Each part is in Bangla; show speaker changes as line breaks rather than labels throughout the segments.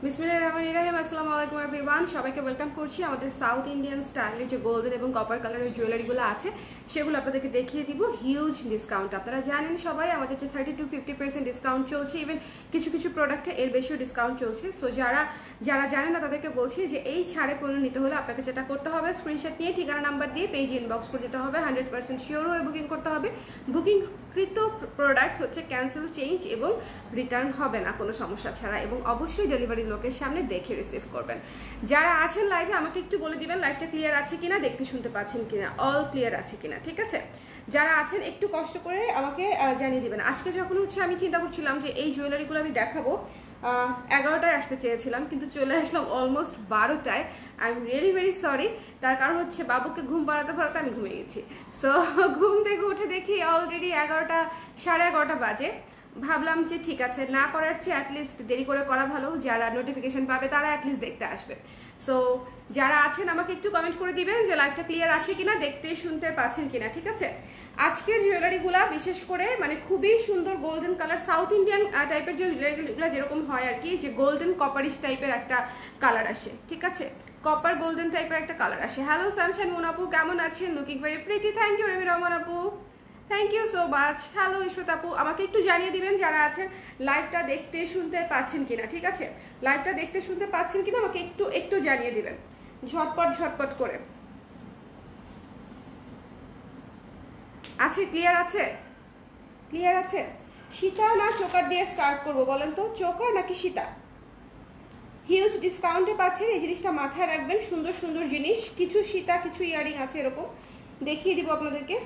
বিসমিল্লাহির রহমানির রহিম। আসসালামু আলাইকুম এভরিওয়ান, সবাইকে ওয়েলকাম করছি। আমাদের সাউথ ইন্ডিয়ান স্টাইলের যে গোল্ডেন এবং কপার কালারের জুয়েলারিগুলো আছে সেগুলো আপনাদেরকে দেখিয়ে দিব হিউজ ডিসকাউন্ট। আপনারা জানেন সবাই আমাদের যে 30-50% ডিসকাউন্ট চলছে, ইভেন কিছু কিছু প্রোডাক্টে এর বেশিও ডিসকাউন্ট চলছে। সো যারা যারা জানেন না তাদেরকে বলছি যে এই ছাড়ে পণ্য নিতে হলে আপনাকে যেটা করতে হবে, স্ক্রিনশট নিয়ে ঠিকানা নাম্বার দিয়ে পেজে ইনবক্স করে দিতে হবে। 100% শিওর হয়ে বুকিং করতে হবে। বুকিংকৃত প্রোডাক্ট হচ্ছে ক্যান্সেল, চেঞ্জ এবং রিটার্ন হবে না কোনো সমস্যা ছাড়া, এবং অবশ্যই ডেলিভারি লোকের সামনে দেখে রিসিভ করবেন। যারা আছেন লাইভে আমাকে একটু বলে দিবেন লাইভটা ক্লিয়ার আছে কিনা, দেখতে শুনতে পাচ্ছেন কিনা, অল ক্লিয়ার আছে কিনা, ঠিক আছে? যারা আছেন একটু কষ্ট করে আমাকে জানিয়ে দিবেন। আজকে যখন হচ্ছে আমি চিন্তা করছিলাম যে এই জুয়েলারিগুলো আমি দেখাবো, 11টায় আসতে চেয়েছিলাম কিন্তু চলে আসলাম অলমোস্ট 12টায়। I am really very sorry. তার কারণ হচ্ছে বাবুকে ঘুম পাড়াতে পাড়াতে আমি ঘুমিয়ে গেছি। সো ঘুম থেকে উঠে দেখি অলরেডি 11টা, 11:30 বাজে। ভাবলাম যে ঠিক আছে, না করার চেয়ে অ্যাটলিস্ট দেরি করে করা ভালো। যারা নোটিফিকেশন পাবে তারা অ্যাটলিস্ট দেখতে আসবে। সো যারা আছেন আমাকে একটু কমেন্ট করে দিবেন যে লাইভটা ক্লিয়ার আছে কিনা, দেখতে শুনতে পাচ্ছেন কিনা, ঠিক আছে? আজকের জুয়েলারিগুলা বিশেষ করে মানে খুবই সুন্দর গোল্ডেন কালার, সাউথ ইন্ডিয়ান টাইপের যে জুয়েলারিগুলো যেরকম হয় আর কি, যে গোল্ডেন কপারিশ টাইপের একটা কালার আসে, ঠিক আছে? কপার গোল্ডেন টাইপের একটা কালার আসে। হ্যালো সানশাইন মুন আপু, কেমন আছেন? Looking very pretty. Thank you Robi Rahman আপু, thank you so much. Hello Ishrat আপু, আমাকে একটু জানিয়ে দিবেন যারা আছেন লাইভটা দেখতে শুনতে পাচ্ছেন কিনা, ঠিক আছে? লাইভটা দেখতে শুনতে পাচ্ছেন কিনা আমাকে একটু একটু জানিয়ে দিবেন ঝটপট ঝটপট করে। আছে, ক্লিয়ার আছে? ক্লিয়ার আছে? সীতা না চোকার দিয়ে স্টার্ট করবো বলেন তো, চোকার নাকি সীতা? হিউজ ডিসকাউন্টে পাচ্ছেন, এই জিনিসটা মাথায় রাখবেন। সুন্দর সুন্দর জিনিস, কিছু সীতা কিছু ইয়ারিং আছে, এরকম দেখিয়ে দিব আপনাদেরকে।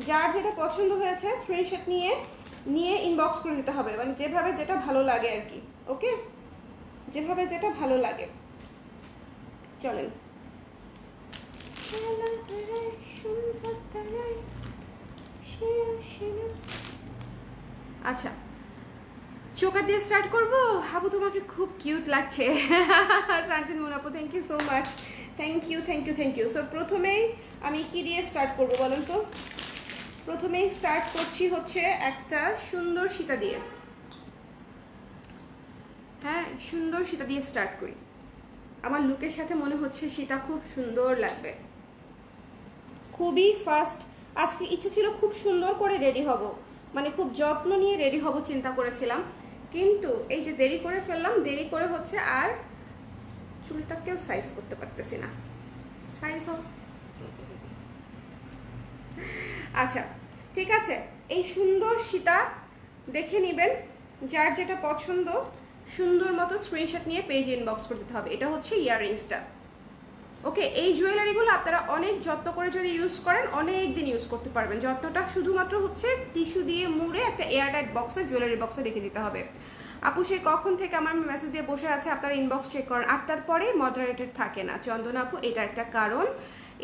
যার যেটা পছন্দ হয়েছে স্ক্রিনশট নিয়ে নিয়ে ইনবক্স করে দিতে হবে, মানে যেভাবে যেটা ভালো লাগে আর কি। ওকে, যেভাবে যেটা ভালো লাগে। চলেন। আচ্ছা, চোকার দিয়ে স্টার্ট করবো। হাবু তোমাকে খুব কিউট লাগছে। সানশাইন মুন আপু, thank you so much. Thank you thank you thank you. So প্রথমেই আমি কি দিয়ে স্টার্ট করবো বলেন তো? প্রথমেই স্টার্ট করছি হচ্ছে একটা সুন্দর সীতা দিয়ে। হ্যাঁ, সুন্দর সীতা দিয়ে স্টার্ট করি। আমার লুকের সাথে মনে হচ্ছে সীতা খুব সুন্দর লাগবে। খুবই ফাস্ট। আজকে ইচ্ছে ছিল খুব সুন্দর করে রেডি হব, মানে খুব যত্ন নিয়ে রেডি হব চিন্তা করেছিলাম, কিন্তু এই যে দেরি করে ফেললাম। দেরি করে হচ্ছে আর চুলটাকেও সাইজ করতে পারতেছি না। সাইজ হোক। আচ্ছা ঠিক আছে, এই সুন্দর সীতা দেখে নেবেন। যার যেটা পছন্দ সুন্দর মতো স্ক্রিনশট নিয়ে পেজে ইনবক্স করতে হবে। এটা হচ্ছে ইয়াররিংসটা। ওকে, এই জুয়েলারিগুলো আপনারা অনেক যত্ন করে যদি ইউজ করেন অনেক দিন ইউজ করতে পারবেন। যত্নটা শুধুমাত্র হচ্ছে টিস্যু দিয়ে মুড়ে একটা এয়ারটাইট বক্সে, জুয়েলারি বক্সে রেখে দিতে হবে। আপু সে কখন থেকে আমার মেসেজ দিয়ে বসে আছে, আপনারা ইনবক্স চেক করেন। 8টার পরে মডারেটেড থাকে না চন্দনা আপু, এটা একটা কারণ।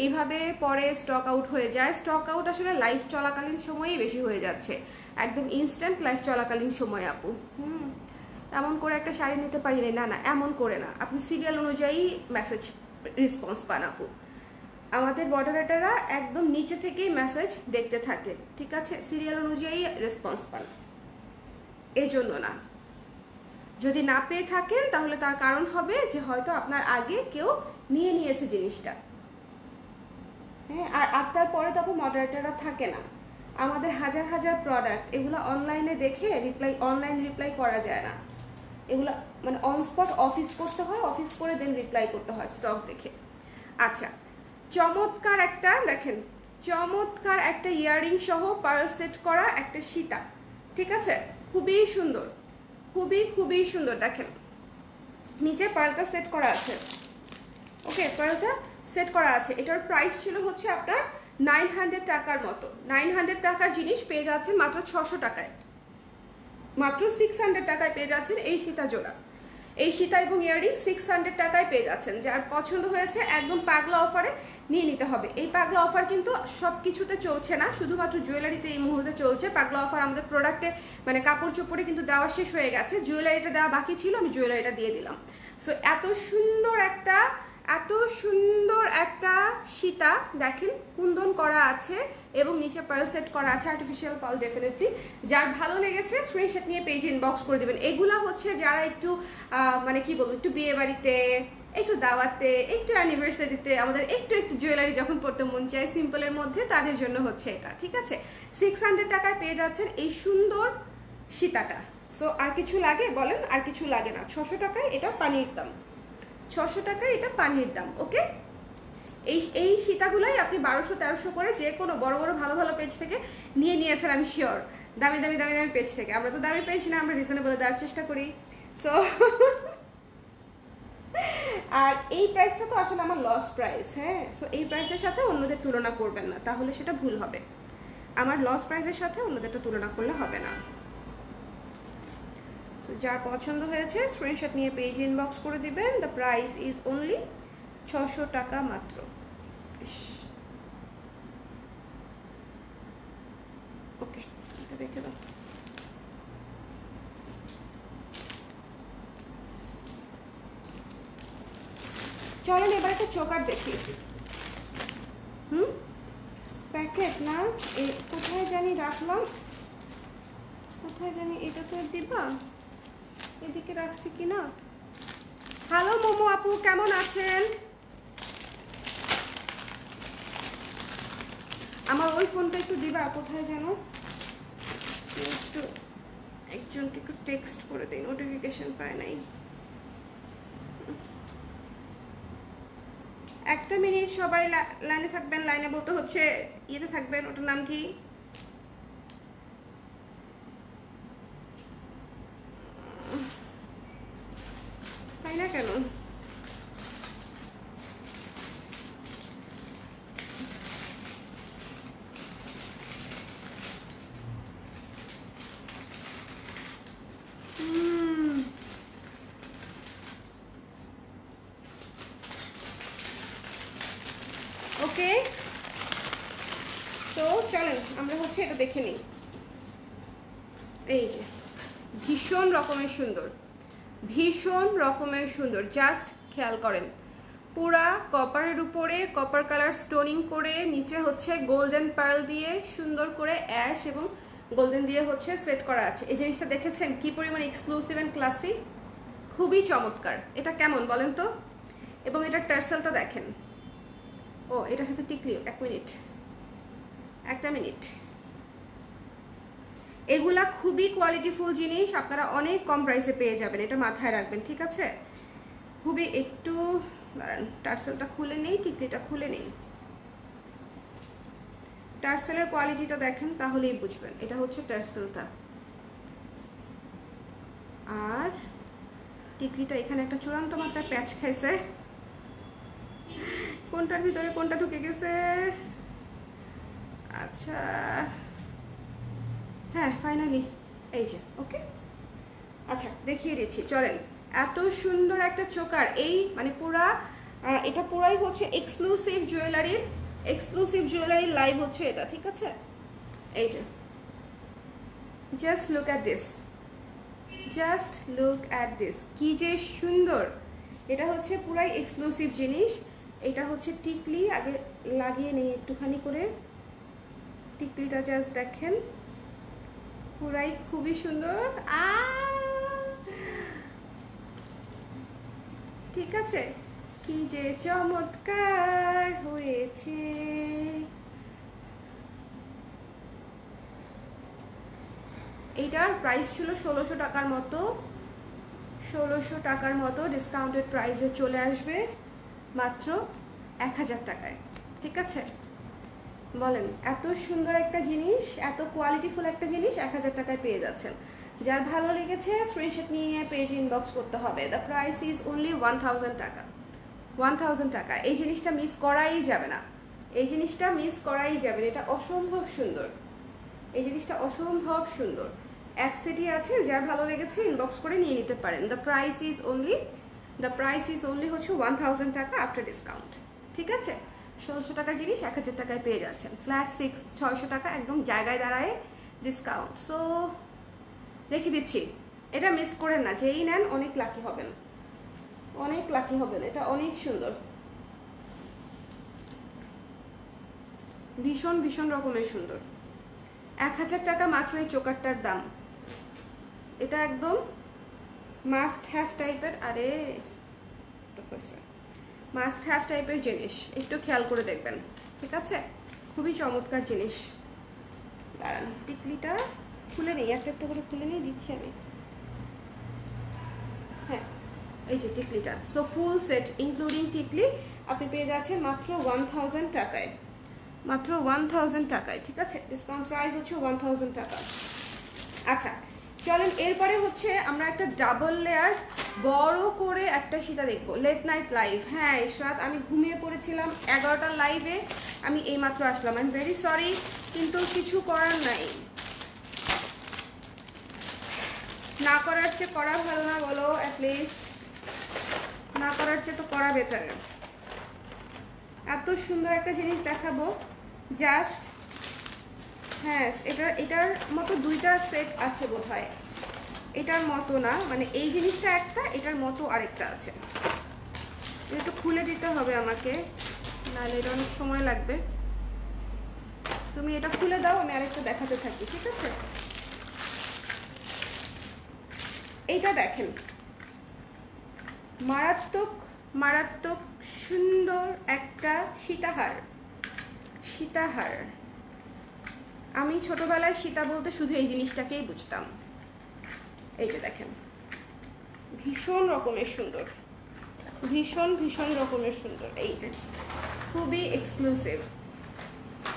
এইভাবে পরে স্টক আউট হয়ে যায়। স্টক আউট আসলে লাইফ চলাকালীন সময়েই বেশি হয়ে যাচ্ছে, একদম ইনস্ট্যান্ট লাইফ চলাকালীন সময় আপু। এমন করে একটা শাড়ি নিতে পারি না, না এমন করে না। আপনি সিরিয়াল অনুযায়ী মেসেজ রেসপন্স পান আপু। আমাদের মডারেটররা একদম নিচে থেকেই মেসেজ দেখতে থাকে, ঠিক আছে? সিরিয়াল অনুযায়ী রেসপন্স পান, এই জন্য না। যদি না পেয়ে থাকেন তাহলে তার কারণ হবে যে হয়তো আপনার আগে কেউ নিয়ে নিয়েছে জিনিসটা। হ্যাঁ, আর 8টার পরে তো আপু মডারেটররা থাকে না। আমাদের হাজার হাজার প্রোডাক্ট, এগুলো অনলাইনে দেখে অনলাইন রিপ্লাই করা যায় না। এগুলো মানে অন স্পট অফিস করতে হয়, অফিস করে দেন রিপ্লাই করতে হয় স্টক দেখে। আচ্ছা, চমৎকার একটা দেখেন, চমৎকার একটা ইয়াররিং সহ পার্ল সেট করা একটা সীতা, ঠিক আছে? খুবই সুন্দর, খুবই খুবই সুন্দর। দেখেন নিচে পার্লটা সেট করা আছে। ওকে, পার্লটা সেট করা আছে। এটার প্রাইস ছিল হচ্ছে আপনার 900 টাকার মতো। 900 টাকার জিনিস পেয়ে যাচ্ছেন মাত্র 600 টাকায়, মাত্র 600 টাকায় পেয়ে যাচ্ছেন এই সীতা জোড়া। এই সীতা এবং ইয়াররিং 600 টাকায় পেয়ে যাচ্ছেন। যার পছন্দ হয়েছে একদম পাগলা অফারে নিয়ে নিতে হবে। এই পাগলা অফার কিন্তু সব কিছুতে চলছে না, শুধুমাত্র জুয়েলারিতে এই মুহূর্তে চলছে পাগলা অফার। আমাদের প্রোডাক্টে মানে কাপড় চোপড়ে কিন্তু দেওয়া শেষ হয়ে গেছে, জুয়েলারিটা দেওয়া বাকি ছিল, আমি জুয়েলারিটা দিয়ে দিলাম। সো এত সুন্দর একটা এত সুন্দর একটা সীতা দেখেন, কুন্দন করা আছে এবং নিচে পার্ল সেট করা আছে, আর্টিফিশিয়াল পার্ল ডেফিনেটলি। যার ভালো লেগেছে স্ক্রিনশট নিয়ে পেজে ইনবক্স করে দিবেন। এগুলা হচ্ছে যারা একটু মানে কি বলবো, একটু বিয়ে বাড়িতে, একটু দাওয়াতে, একটু অ্যানিভার্সারিতে আমাদের একটু একটু জুয়েলারি যখন পড়তে মন চায় সিম্পলের মধ্যে, তাদের জন্য হচ্ছে এটা। ঠিক আছে, 600 টাকায় পেয়ে যাচ্ছেন এই সুন্দর সীতাটা। সো আর কিছু লাগে বলেন? আর কিছু লাগে না। 600 টাকায় এটা পানির দাম, 600 টাকায় এটা পানির দাম। ওকে, এই সীতাগুলাই আপনি 1200-1300 করে যে কোনো বড় বড় ভালো ভালো পেজ থেকে নিয়েছেন, আমি শিওর। দামি দামি দামি দামি পেজ থেকে। আমরা তো দামি পেজ না, আমরা রিজনেবলে দেওয়ার চেষ্টা করি। সো আর এই প্রাইসটা তো আসলে আমার লস প্রাইস। হ্যাঁ, সো এই প্রাইসের সাথে অন্যদের তুলনা করবেন না, তাহলে সেটা ভুল হবে। আমার লস প্রাইসের সাথে অন্যদেরটা তুলনা করলে হবে না। সো যার পছন্দ হয়েছে স্ক্রিনশট নিয়ে পেজ ইনবক্স করে দিবেন। দ্য প্রাইস ইজ অনলি 600 টাকা মাত্র। ওকে, এটা রেখে দাও। চলেন এবার একটা চোকার দেখি। প্যাকেট না, কোথায় জানি রাখলাম, কোথায় জানি, এটা তো দিবা, এদিকে রাখছি কিনা। হ্যালো মোমো আপু, কেমন আছেন? আমার ওই ফোনটা একটু দিবা, কোথায় যেন, একটু একজনকে একটু টেক্সট করে দিই, নোটিফিকেশন পায় নাই। একটা মিনিট সবাই লাইনে থাকবেন। লাইনে বলতে হচ্ছে ইয়েতে থাকবেন, ওটার নাম কি, তাই না কেন? ওকে, তো চলেন আমরা হচ্ছে এটা দেখে নিই। এই যে ভীষণ রকমের সুন্দর, ভীষণ রকমের সুন্দর। জাস্ট খেয়াল করেন, পুরা কপারের উপরে কপার কালার স্টোনিং করে, নিচে হচ্ছে গোল্ডেন পার্ল দিয়ে সুন্দর করে অ্যাশ এবং গোল্ডেন দিয়ে হচ্ছে সেট করা আছে। এই জিনিসটা দেখেছেন কি পরিমাণ এক্সক্লুসিভ অ্যান্ড ক্লাসি, খুবই চমৎকার। এটা কেমন বলেন তো? এবং এটার টার্সেলটা দেখেন। ও, এটার সাথে টিকলি, এক মিনিট, একটা মিনিট। এগুলা খুবই কোয়ালিটিফুল জিনিস, আপনারা অনেক কম প্রাইসে পেয়ে যাবেন, এটা মাথায় রাখবেন। ঠিক আছে, খুবই একটু দাঁড়ান, টার্সেলটা খুলে নেই, টিকলিটা খুলে নেই। টার্সেলের কোয়ালিটিটা দেখেন, তাহলেই বুঝবেন। এটা হচ্ছে টার্সেলটা, আর টিকলিটা এখানে একটা চূড়ান্ত মাত্রায় প্যাচ খাইছে। কোনটার ভিতরে কোনটা ঢুকে গেছে? আচ্ছা, হ্যাঁ ফাইনালি এই যে। ওকে, আচ্ছা দেখিয়ে দিচ্ছি, চলেন। এত সুন্দর একটা চোকার, এই মানে পুরা এটা পুরাই হচ্ছে এক্সক্লুসিভ জুয়েলারির লাইভ হচ্ছে এটা। ঠিক আছে, এই যে just look at this, just look at this, কি যে সুন্দর। এটা হচ্ছে পুরাই এক্সক্লুসিভ জিনিস। এটা হচ্ছে টিকলি, আগে লাগিয়ে নেই একটুখানি করে। টিকলিটা জাস্ট দেখেন, পুরাই খুবই সুন্দর। ঠিক আছে, কি যে চমৎকার হয়েছে। এইটার প্রাইস ছিল 1600 টাকার মতো, 1600 টাকার মতো ডিসকাউন্টেড প্রাইসে চলে আসবে মাত্র 1000 টাকায়। ঠিক আছে, বলেন, এত সুন্দর একটা জিনিস, এত কোয়ালিটিফুল একটা জিনিস 1000 টাকায় পেয়ে যাচ্ছেন। যার ভালো লেগেছে স্ক্রিনশট নিয়ে পেজ ইনবক্স করতে হবে। দ্য প্রাইস ইজ অনলি 1000 টাকা, 1000 টাকা। এই জিনিসটা মিস করাই যাবে না, এই জিনিসটা মিস করাই যাবে না। এটা অসম্ভব সুন্দর, এই জিনিসটা অসম্ভব সুন্দর। এক সেটই আছে, যার ভালো লেগেছে ইনবক্স করে নিয়ে নিতে পারেন। দ্য প্রাইস ইজ অনলি হচ্ছে 1000 টাকা আফটার ডিসকাউন্ট। ঠিক আছে, 1600 টাকার জিনিস 1000 টাকায় পেয়ে যাচ্ছেন, ফ্ল্যাট 600 টাকা একদম জায়গায় দাঁড়ায় ডিসকাউন্ট। সো রেখে দিচ্ছি, এটা মিস করেন না, যেই নেন অনেক লাকি হবেন, অনেক লাকি হবেন। এটা অনেক সুন্দর। ভীষণ ভীষণ রকমের সুন্দর। 1000 টাকা মাত্র এই চোকারটার দাম। এটা একদম মাস্ট হ্যাভ টাইপের, আরে মাস্ট হ্যাভ টাইপের জিনিস, একটু খেয়াল করে দেখবেন, ঠিক আছে? খুবই চমৎকার জিনিস। দাঁড়ান, টিকলিটা খুলে নেই, একটা একটা করে খুলে নিয়ে দিচ্ছি আমি। হ্যাঁ, এই যে টিকলিটা। সো ফুল সেট ইনক্লুডিং টিকলি আপনি পেয়ে যাচ্ছেন মাত্র 1000 টাকায়, মাত্র 1000 টাকায়, ঠিক আছে? ডিসকাউন্ট প্রাইস হচ্ছে 1000 টাকা। আচ্ছা চলেন, এরপরে হচ্ছে আমরা একটা ডাবল লেয়ার বড় করে একটা সীতা দেখবো, লেট নাইট লাইভ। হ্যাঁ ইশরাত, আমি ঘুমিয়ে পড়েছিলাম 11টার লাইভে, আমি এইমাত্র আসলাম। আই এম ভেরি সরি, কিন্তু কিছু করার নাই। না করার চেয়ে করা ভালো না বলো? অ্যাটলিস্ট না করার চেয়ে তো করা বেটার। এত সুন্দর একটা জিনিস দেখাবো জাস্ট। হ্যাঁ, এটার মতো দুইটা সেট আছে বোধহয়, এটার মতো না, মানে এই জিনিসটা একটা, এটার মতো আরেকটা আছে। একটু খুলে দিতে হবে আমাকে, নাহলে এটা অনেক সময় লাগবে। তুমি এটা খুলে দাও, আমি আরেকটা দেখাতে থাকি, ঠিক আছে? এইটা দেখেন, মারাত্মক মারাত্মক সুন্দর একটা সীতাহার। সীতাহার, আমি ছোটবেলায় সীতা বলতে শুধু এই জিনিসটাকেই বুঝতাম। এই যে দেখেন, ভীষণ রকমের সুন্দর, ভীষণ ভীষণ রকমের সুন্দর। এই যে খুবই এক্সক্লুসিভ,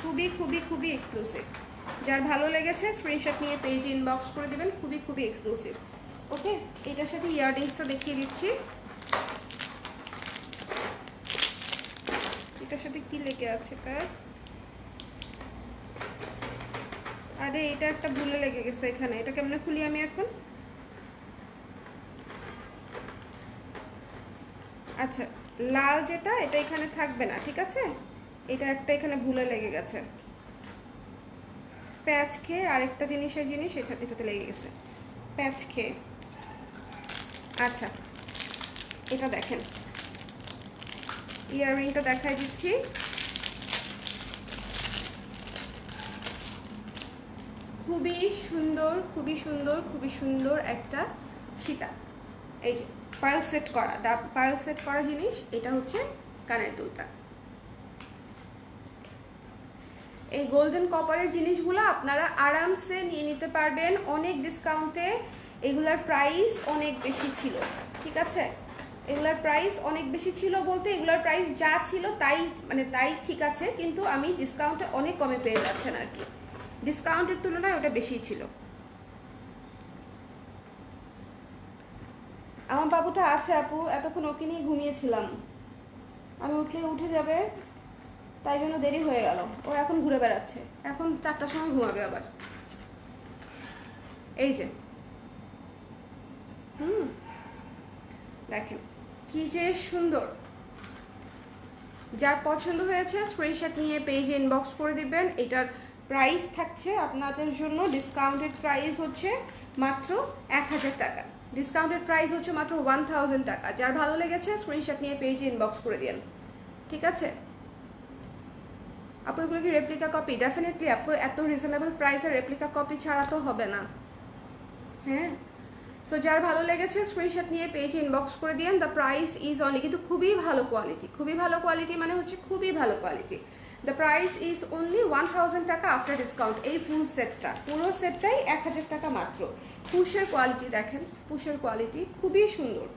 খুবই খুবই খুবই এক্সক্লুসিভ। যার ভালো লেগেছে স্ক্রিনশট নিয়ে পেজে ইনবক্স করে দেবেন, খুবই খুবই এক্সক্লুসিভ। ওকে, এটার সাথে ইয়াররিংসটা দেখিয়ে দিচ্ছি। এটার সাথে কি লেগে আছে এটা? আরে এটা একটা ভুলে লেগে গেছে এখানে, এটা কেমনে খুলি আমি এখন? আচ্ছা, লাল যেটা এটা এখানে থাকবে না, ঠিক আছে? এটা একটা এখানে ভুলে লেগে গেছে, প্যাচ খেয়ে আরেকটা জিনিসের জিনিস এটাতে লেগে গেছে, প্যাচ খেয়ে। আচ্ছা, এটা দেখেন, ইয়াররিংটা দেখাই দিচ্ছি। খুবই সুন্দর, খুবই সুন্দর, খুবই সুন্দর একটা সীতা। এই যে পার্ল সেট করা, পার্ল সেট করা জিনিস, এটা হচ্ছে কানের দুলটা। এই গোল্ডেন কপারের জিনিসগুলো আপনারা আরামসে নিয়ে নিতে পারবেন অনেক ডিসকাউন্টে। এগুলার প্রাইস অনেক বেশি ছিল, ঠিক আছে? এগুলার প্রাইস অনেক বেশি ছিল বলতে এগুলার প্রাইস যা ছিল তাই, মানে তাই ঠিক আছে, কিন্তু আমি ডিসকাউন্টে অনেক কমে পেয়ে যাচ্ছেন আর কি। ডিসকাউন্টের তুলনায় ওটা বেশি ছিল। আমার বাবুটা আছে আপু, এতক্ষণ ওকে নিয়ে ঘুমিয়েছিলাম, আমি উঠলে উঠে যাবে, তাই জন্য দেরি হয়ে গেল। ও এখন ঘুরে বেড়াচ্ছে, এখন 4টার সময় ঘুমাবে আবার। এই যে দেখেন কি যে সুন্দর। যার পছন্দ হয়েছে স্ক্রিনশট নিয়ে পেজে ইনবক্স করে দিবেন। এটার প্রাইস থাকছে আপনাদের জন্য, ডিসকাউন্টেড প্রাইস হচ্ছে মাত্র 1000 টাকা। ডিসকাউন্টেড প্রাইস হচ্ছে মাত্র 1000 টাকা। যার ভালো লেগেছে স্ক্রিনশট নিয়ে পেজে ইনবক্স করে দিন, ঠিক আছে? আপু এগুলো কি রেপ্লিকা কপি? ডেফিনেটলি আপু, এত রিজনেবল প্রাইসে রেপ্লিকা কপি ছাড়া তো হবে না। হ্যাঁ, সো যার ভালো লেগেছে স্ক্রিনশট নিয়ে পেজে ইনবক্স করে দিন। দ্য প্রাইস ইজ অনলি, কিন্তু খুবই ভালো কোয়ালিটি, খুবই ভালো কোয়ালিটি মানে হচ্ছে খুবই ভালো quality. The price is only 1000 টাকা আফটার ডিসকাউন্ট। এই ফুল সেটটা, পুরো সেটটাই 1000 টাকা মাত্র। পুশের কোয়ালিটি দেখেন, পুশের কোয়ালিটি খুবই সুন্দর,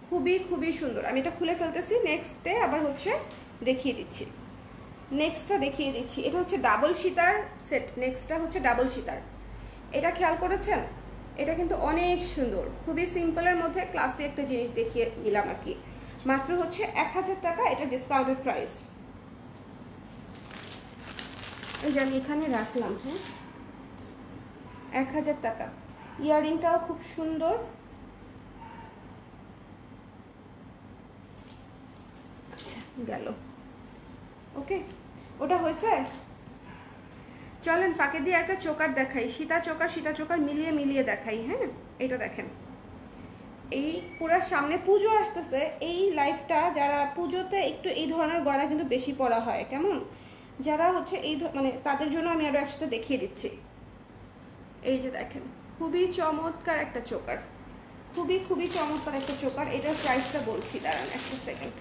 খুবই খুবই সুন্দর। আমি এটা খুলে ফেলতেছি, নেক্সটে আবার হচ্ছে দেখিয়ে দিচ্ছি, নেক্সটটা দেখিয়ে দিচ্ছি। এটা হচ্ছে ডাবল সীতার সেট, নেক্সটটা হচ্ছে ডাবল সীতার। এটা খেয়াল করেছেন? এটা কিন্তু অনেক সুন্দর, খুবই সিম্পলের মধ্যে ক্লাসি একটা জিনিস দেখিয়ে দিলাম আর কি। মাত্র হচ্ছে 1000 টাকা, এটা ডিসকাউন্টেড প্রাইস। এই যে আমি এখানে রাখলাম, হ্যাঁ, 1000 টাকা। ইয়াররিংটাও খুব সুন্দর। গেল, ওকে, ওটা হয়েছে। চলেন ফাঁকে দিয়ে একটা চোকার দেখাই, সীতা চোকার, সীতা চোকার মিলিয়ে মিলিয়ে দেখাই। হ্যাঁ, এটা দেখেন, এই পুরো সামনে পুজো আসতেছে, এই লাইফটা যারা পুজোতে একটু এই ধরনের গয়না কিন্তু বেশি পরা হয়, কেমন যারা হচ্ছে এই মানে তাদের জন্য আমি আরও একসাথে দেখিয়ে দিচ্ছি। এই যে দেখেন, খুবই চমৎকার একটা চোকার, খুবই খুবই চমৎকার একটা চোকার। এটার প্রাইসটা বলছি, দাঁড়ান একটা সেকেন্ড।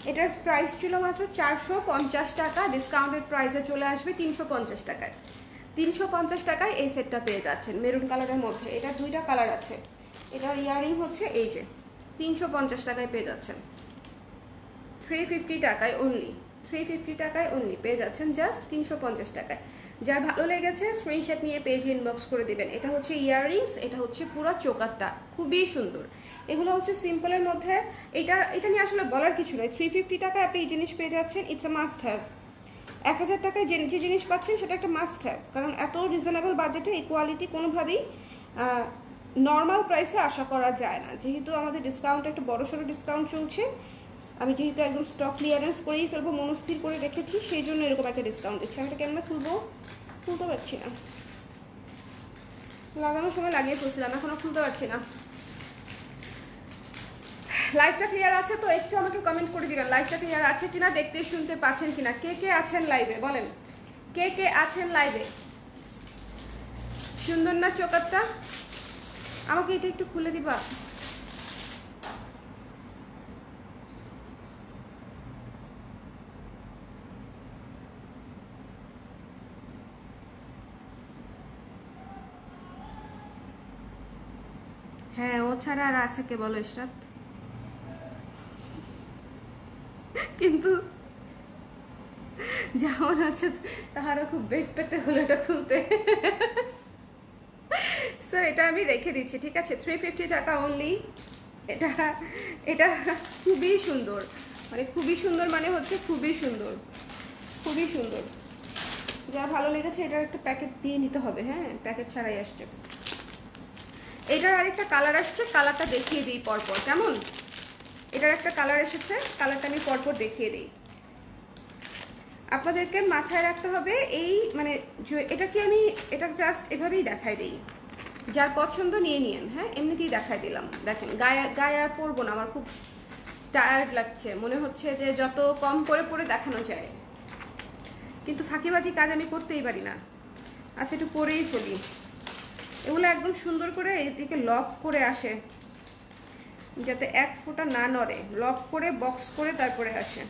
এটার প্রাইস ছিল মাত্র 450 টাকা, ডিসকাউন্টেড প্রাইসে চলে আসবে 350 টাকায়। 350 টাকায় এই সেটটা পেয়ে যাচ্ছেন মেরুন কালারের মধ্যে। এটা দুইটা কালার আছে। এটার ইয়ারিং হচ্ছে এই যে 350 টাকায় পেয়ে যাচ্ছেন, 350 টাকায় অনলি, 350 টাকায় অনলি পেয়ে যাচ্ছেন, জাস্ট 350 টাকায়। যার ভালো লেগেছে স্ক্রিনশট নিয়ে পেজে ইনবক্স করে দিবেন। এটা হচ্ছে ইয়াররিংস, এটা হচ্ছে পুরো চোকারটা, খুবই সুন্দর। এগুলো হচ্ছে সিম্পলের মধ্যে। এটা নিয়ে আসলে বলার কিছু নয়। 350 টাকায় আপনি এই জিনিস পেয়ে যাচ্ছেন, ইটস আ মাস্ট হ্যাভ। 1000 টাকায় যে জিনিস পাচ্ছেন সেটা একটা মাস্ট হ্যাভ, কারণ এত রিজনেবল বাজেটে এই কোয়ালিটি কোনোভাবেই নর্মাল প্রাইসে আশা করা যায় না। যেহেতু আমাদের ডিসকাউন্ট, একটা বড়সড় ডিসকাউন্ট চলছে, আমি যেহেতু একদম স্টক ক্লিয়ারেন্স করেই ফেলবো, মনস্থির করে রেখেছি, সেই জন্য এরকম একটা ডিসকাউন্ট দিচ্ছি। আমি এটা কেমন খুলতে পারছি না, লাগানোর সময় লাগিয়ে ফেলছিলাম, এখনো খুলতে পারছি না। লাইভটা ক্লিয়ার আছে তো? একটু আমাকে কমেন্ট করে দিবেন লাইভটা ক্লিয়ার আছে কিনা, দেখতে শুনতে পাচ্ছেন কিনা, কে কে আছেন লাইভে বলেন, কে কে আছেন লাইভে। সুন্দর না চোকারটা? আমাকে এটা একটু খুলে দিবা। হ্যাঁ, ও ছাড়া আর আছে কে বলো ইশরাত? কিন্তু যেমন আছে তাহারও খুব বেগ পেতে হলো এটা খুলতে। সো এটা আমি রেখে দিচ্ছি, ঠিক আছে? 350 টাকা অনলি। এটা এটা খুবই সুন্দর, মানে খুবই সুন্দর, মানে হচ্ছে খুবই সুন্দর, খুবই সুন্দর। যা ভালো লেগেছে এটার একটা প্যাকেট দিয়ে নিতে হবে। হ্যাঁ, প্যাকেট ছাড়াই আসছে। এটার আরেকটা কালার আসছে, কালারটা দেখিয়ে দিই পরপর, কেমন? এটার একটা কালার এসেছে, কালারটা আমি পরপর দেখিয়ে দিই। আপনাদেরকে মাথায় রাখতে হবে এই মানে এটা কি আমি এটা জাস্ট এভাবেই দেখাই দিই, যার পছন্দ নিয়ে নিয়েন। হ্যাঁ, এমনিতেই দেখাই দিলাম। দেখেন, গায়ে আর পরবো না, আমার খুব টায়ার্ড লাগছে, মনে হচ্ছে যে যত কম করে পরে দেখানো যায়, কিন্তু ফাঁকিবাজি কাজ আমি করতেই পারি না। আচ্ছা, একটু পরেই ফেলি। এগুলো একদম সুন্দর করে এদিকে লক করে আসে, যাতে এক ফোঁটা না নড়ে, লক করে বক্স করে তারপরে আসে।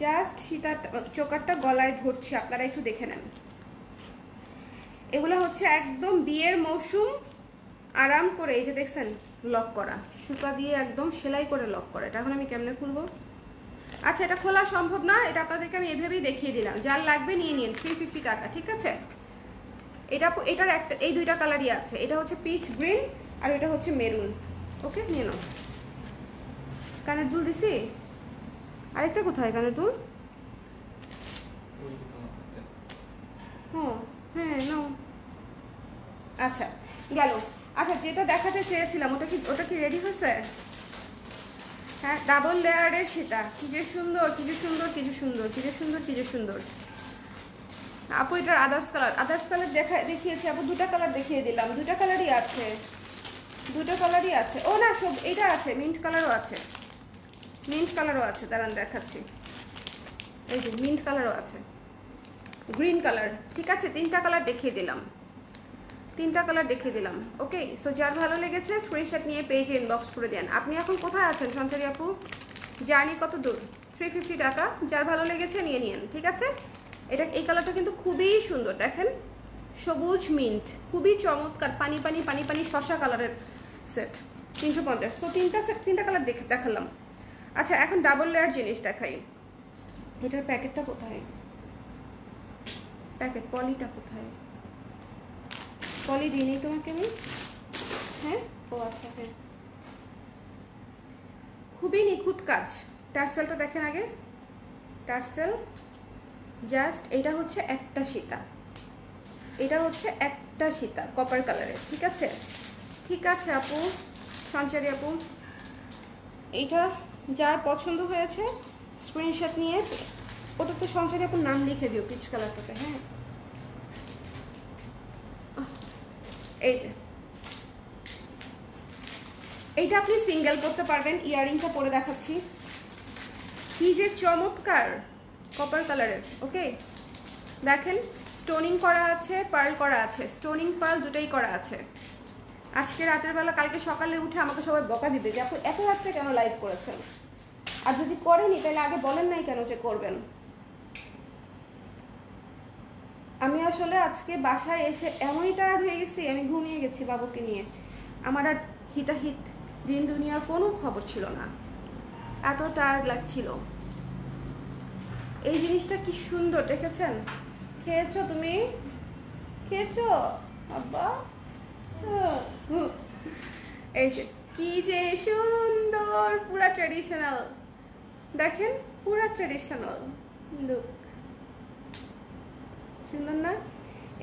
জাস্ট সীতাটা চোকারটা গলায় ধরছি, আপনারা একটু দেখে নেন। এগুলো হচ্ছে একদম বিয়ের মৌসুম, আরাম করে, এই যে দেখছেন লক করা, সুতা দিয়ে একদম সেলাই করে লক করা। এটা এখন আমি কেমনে খুলবো? আচ্ছা, এটা খোলা সম্ভব না, এটা আপনাদেরকে আমি এভাবেই দেখিয়ে দিলাম। যার লাগবে নিয়ে নিন, 350 টাকা, ঠিক আছে? এটার একটা, এই দুইটা কালারই আছে। এটা হচ্ছে পিচ গ্রিন আর এটা হচ্ছে মেরুন। ওকে, নিয়ে নাও। কানের দুল দিছি, আরেকটা কোথায় কানের দুল? হ্যাঁ, নাও। আচ্ছা, গেল। আচ্ছা, যেটা দেখাতে চেয়েছিলাম ওটা কি রেডি হয়েছে? হ্যাঁ, ডাবল লেয়ারের সেটা, কি যে সুন্দর, কি যে সুন্দর, কি যে সুন্দর, কি যে সুন্দর, কি যে সুন্দর। আপু এটার আদার্স কালার দেখিয়েছি আপু, দুটা কালার দেখিয়ে দিলাম, দুটা কালারই আছে, দুটো কালারই আছে। ও না, সব এটা আছে, মিন্ট কালারও আছে, মিন্ট কালারও আছে, দাঁড়ান দেখাচ্ছি। এই যে মিন্ট কালারও আছে, গ্রিন কালার, ঠিক আছে? তিনটা কালার দেখিয়ে দিলাম, তিনটা কালার দেখিয়ে দিলাম। ওকে, সো যার ভালো লেগেছে স্ক্রিনশট নিয়ে পেজে ইনবক্স করে দেন। আপনি এখন কোথায় আছেন সঞ্চারী আপু? জার্নি কত দূর? 350 টাকা, যার ভালো লেগেছে নিয়ে নিন, ঠিক আছে? এই কালারটা কিন্তু খুবই সুন্দর, দেখেন, সবুজ মিন্ট, খুবই চমৎকার, পানি পানি পানি পানি শসা কালারের সেট, 350। সো তিনটা কালার দেখালাম। আচ্ছা, এখন ডাবল লেয়ার জিনিস দেখাই। এটার প্যাকেটটা কোথায়? প্যাকেট পলিটা কোথায়? পলি দিইনি তোমাকে আমি। হ্যাঁ, ও আচ্ছা, হ্যাঁ, খুবই নিখুঁত কাজ। টার্সেলটা দেখেন আগে, টার্সেল জাস্ট, এটা হচ্ছে একটা সীতা, এটা হচ্ছে একটা সীতা কপার কালারের, ঠিক আছে? ঠিক আছে আপু, সঞ্চারী আপু, এইটা যার পছন্দ হয়েছে স্ক্রিনশট নিয়ে ওটাতে সঞ্চারী আপুর নাম লিখে দিও, পিচ কালারটাতে। হ্যাঁ, এই যে এইটা আপনি সিঙ্গেল পরতে পারবেন। ইয়াররিংটা পরে দেখাচ্ছি, কি যে চমৎকার, কপার কালারের। ওকে, দেখেন স্টোনিং করা আছে, পার্ল করা আছে, স্টোনিং পার্ল দুটোই করা আছে। আজকে রাতের বেলা, কালকে সকালে উঠে আমাকে সবাই বকা দিবে যে আপনি এত রাত্রে কেন লাইভ করেছেন, আর যদি করেনি তাহলে আগে বলেন নাই কেন যে করবেন। আমি আসলে আজকে বাসায় এসে এমনই টায়ার্ড হয়ে গেছি, আমি ঘুমিয়ে গেছি বাবুকে নিয়ে। আমার আর হিতাহিত দিন দুনিয়ার কোনো খবর ছিল না, এত টায়ার্ড লাগছিল। এই জিনিসটা কি সুন্দর দেখেছেন? খেয়েছো তুমি? খেয়েছো আব্বা? এই যে কি যে সুন্দর, পুরা ট্রেডিশনাল, দেখেন পুরা ট্রেডিশনাল লুক, সুন্দর না?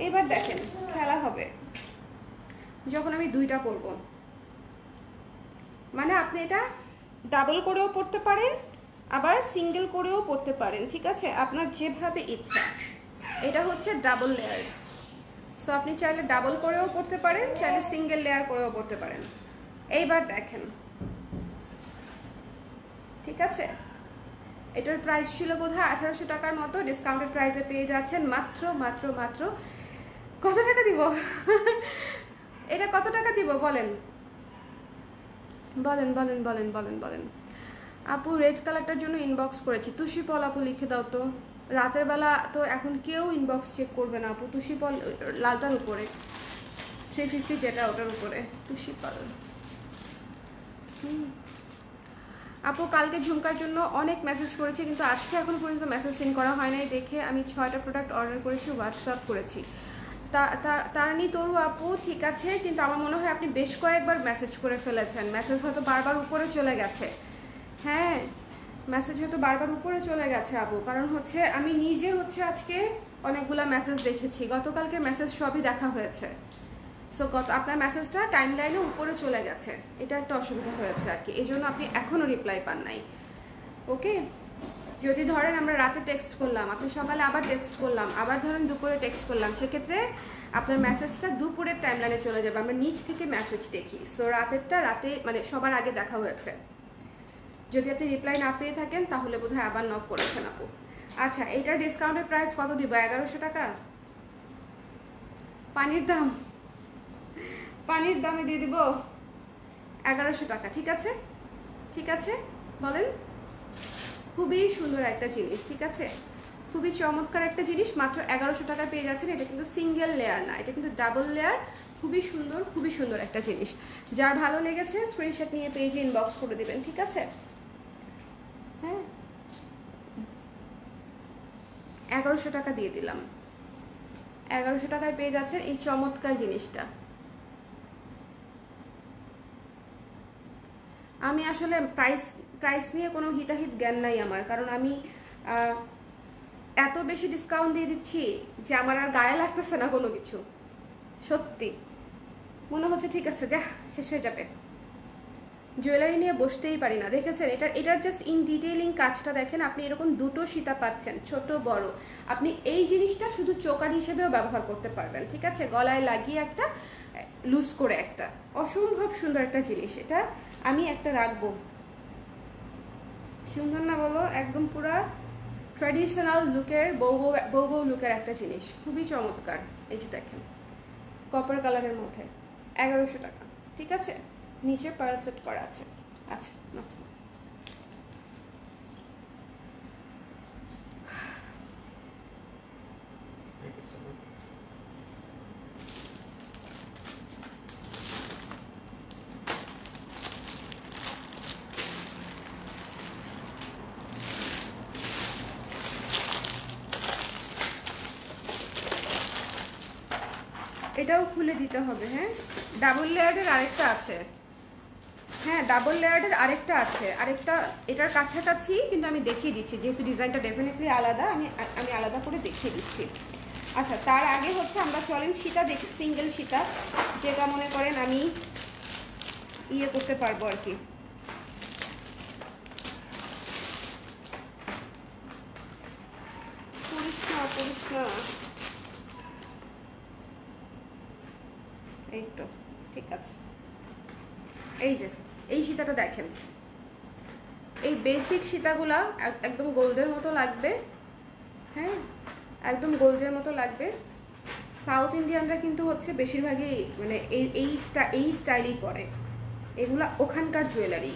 এবার দেখেন খেলা হবে যখন আমি দুইটা পরবো, মানে আপনি এটা ডাবল করেও পরতে পারেন, আবার সিঙ্গেল করেও পরতে পারেন, ঠিক আছে, আপনার যেভাবে ইচ্ছা। এটা হচ্ছে ডাবল লেয়ার, সো আপনি চাইলে ডাবল করেও পরতে পারেন, চাইলে সিঙ্গেল লেয়ার করেও পরতে পারেন। এইবার দেখেন, ঠিক আছে, এটার প্রাইস ছিল বোধহয় 1800 টাকার মতো, ডিসকাউন্টেড প্রাইসে পেয়ে যাচ্ছেন মাত্র মাত্র মাত্র কত টাকা দিব? এটা কত টাকা দিব বলেন বলেন বলেন বলেন বলেন বলেন। আপু রেড কালারটার জন্য ইনবক্স করেছি, তুষিপল আপু লিখে দাও তো। রাতের বেলা তো এখন কেউ ইনবক্স চেক করবে না আপু। তুষিপল লালটার উপরে 350 যেটা, ওটার উপরে তুষিপল। আপু কালকে ঝুমকার জন্য অনেক মেসেজ করেছি, কিন্তু আজকে এখনো পর্যন্ত মেসেজ সেন্ড করা হয় নাই দেখে আমি 6টা প্রোডাক্ট অর্ডার করেছি, হোয়াটসঅ্যাপ করেছি। তারানি তরু আপু ঠিক আছে, কিন্তু আমার মনে হয় আপনি বেশ কয়েকবার মেসেজ করে ফেলেছেন, মেসেজ হয়তো বারবার উপরে চলে গেছে। হ্যাঁ, মেসেজ হয়তো বারবার উপরে চলে গেছে আপু, কারণ হচ্ছে আমি নিজে হচ্ছে আজকে অনেকগুলা মেসেজ দেখেছি, গতকালকের মেসেজ সবই দেখা হয়েছে। সো আপনার মেসেজটা টাইম লাইনে উপরে চলে গেছে, এটা একটা অসুবিধা হয়েছে আর কি, এই জন্য আপনি এখনও রিপ্লাই পান নাই। ওকে, যদি ধরেন আমরা রাতে টেক্সট করলাম, আপনি সকালে আবার টেক্সট করলাম, আবার ধরেন দুপুরে টেক্সট করলাম, সেক্ষেত্রে আপনার মেসেজটা দুপুরের টাইম লাইনে চলে যাবে, আমরা নিচ থেকে মেসেজ দেখি। সো রাতেরটা রাতে মানে সবার আগে দেখা হয়েছে। যদি আপনি রিপ্লাই না পেয়ে থাকেন তাহলে বোধহয় আবার নক করেছেন আপু। আচ্ছা, এইটার ডিসকাউন্টের প্রাইস কত দিব? 1100 টাকা। পানির দামে দিয়ে দিব 1100 টাকা, ঠিক আছে? ঠিক আছে বলেন। খুবই সুন্দর একটা জিনিস, ঠিক আছে, খুবই চমৎকার একটা জিনিস, মাত্র 1100 টাকা পেয়ে যাচ্ছেন। এটা কিন্তু সিঙ্গেল লেয়ার না, এটা কিন্তু ডাবল লেয়ার। খুবই সুন্দর একটা জিনিস। যার ভালো লেগেছে স্ক্রিনশট নিয়ে পেজে ইনবক্স করে দিবেন, ঠিক আছে? হ্যাঁ, 1100 টাকা দিয়ে দিলাম, 1100 টাকায় পেয়ে যাচ্ছেন এই চমৎকার জিনিসটা। আমি আসলে প্রাইস নিয়ে কোনো হিতাহিত জ্ঞান নাই আমার, কারণ আমি এত বেশি ডিসকাউন্ট দিয়ে দিচ্ছি যে আমার আর গায়ে লাগতেছে না কোনো কিছু। সত্যি মনে হচ্ছে ঠিক আছে যা, শেষ হয়ে যাবে। জুয়েলারি নিয়ে বসতেই পারি না, দেখেছেন? এটার জাস্ট ইন ডিটেইলিং কাজটা দেখেন। আপনি এরকম দুটো সীতা পাচ্ছেন, ছোট বড়। আপনি এই জিনিসটা শুধু চোকার হিসেবেও ব্যবহার করতে পারবেন, ঠিক আছে, গলায় লাগিয়ে একটা, লুজ করে একটা, অসম্ভব সুন্দর একটা জিনিস। এটা আমি একটা রাখবো, সুন্দর না বলো? একদম পুরা ট্র্যাডিশনাল লুকের, বউ লুকের একটা জিনিস, খুবই চমৎকার। এই যে দেখেন, কপার কালারের মধ্যে 1100 টাকা, ঠিক আছে, নিচে পার্ল সেট করা আছে। আচ্ছা, এটাও খুলে দিতে হবে। হ্যাঁ, ডাবল লেয়ারের আরেকটা আছে। হ্যাঁ, ডাবল লেয়ারের আরেকটা আছে, আরেকটা এটার কাছাকাছি, কিন্তু আমি দেখিয়ে দিচ্ছি যেহেতু ডিজাইনটা ডেফিনেটলি আলাদা, আমি আলাদা করে দেখিয়ে দিচ্ছি। আচ্ছা, তার আগে হচ্ছে আমরা চলেন সীতা দেখি, সিঙ্গেল সীতা, যেটা মনে করেন আমি ইয়ে করতে পারবো আর কি। পড়িস না, এই তো ঠিক আছে। এই যে এই সীতাটা দেখেন, এই বেসিক সীতাগুলা একদম গোল্ডের মতো লাগবে। হ্যাঁ, একদম গোল্ডের মতো লাগবে। সাউথ ইন্ডিয়ানরা কিন্তু হচ্ছে বেশিরভাগই মানে এই স্টাইলই পরে, এগুলা ওখানকার জুয়েলারি,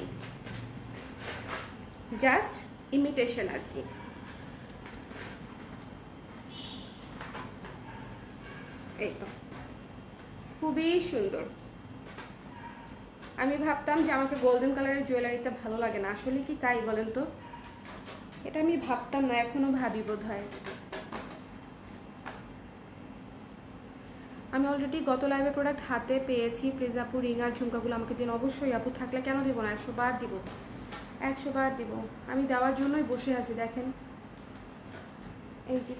জাস্ট ইমিটেশন আর কি। এই তো খুবই সুন্দর। আমি ভাবতাম যে আমাকে গোল্ডেন কালারের জুয়েলারিতে ভালো লাগে না, আসলে কি তাই বলেন তো? এটা আমি ভাবতাম না, এখনো ভাবি বোধ হয়। আমি অলরেডি গত লাইভে প্রোডাক্ট হাতে পেয়েছি। প্লিজ আপু রিং আর ঝুমকাগুলো আমাকে দিন। অবশ্যই আপু, থাকলে কেন দিব না, 100 বার দিব, 100 বার দিব। আমি দেওয়ার জন্যই বসে আছি। দেখেন এই যে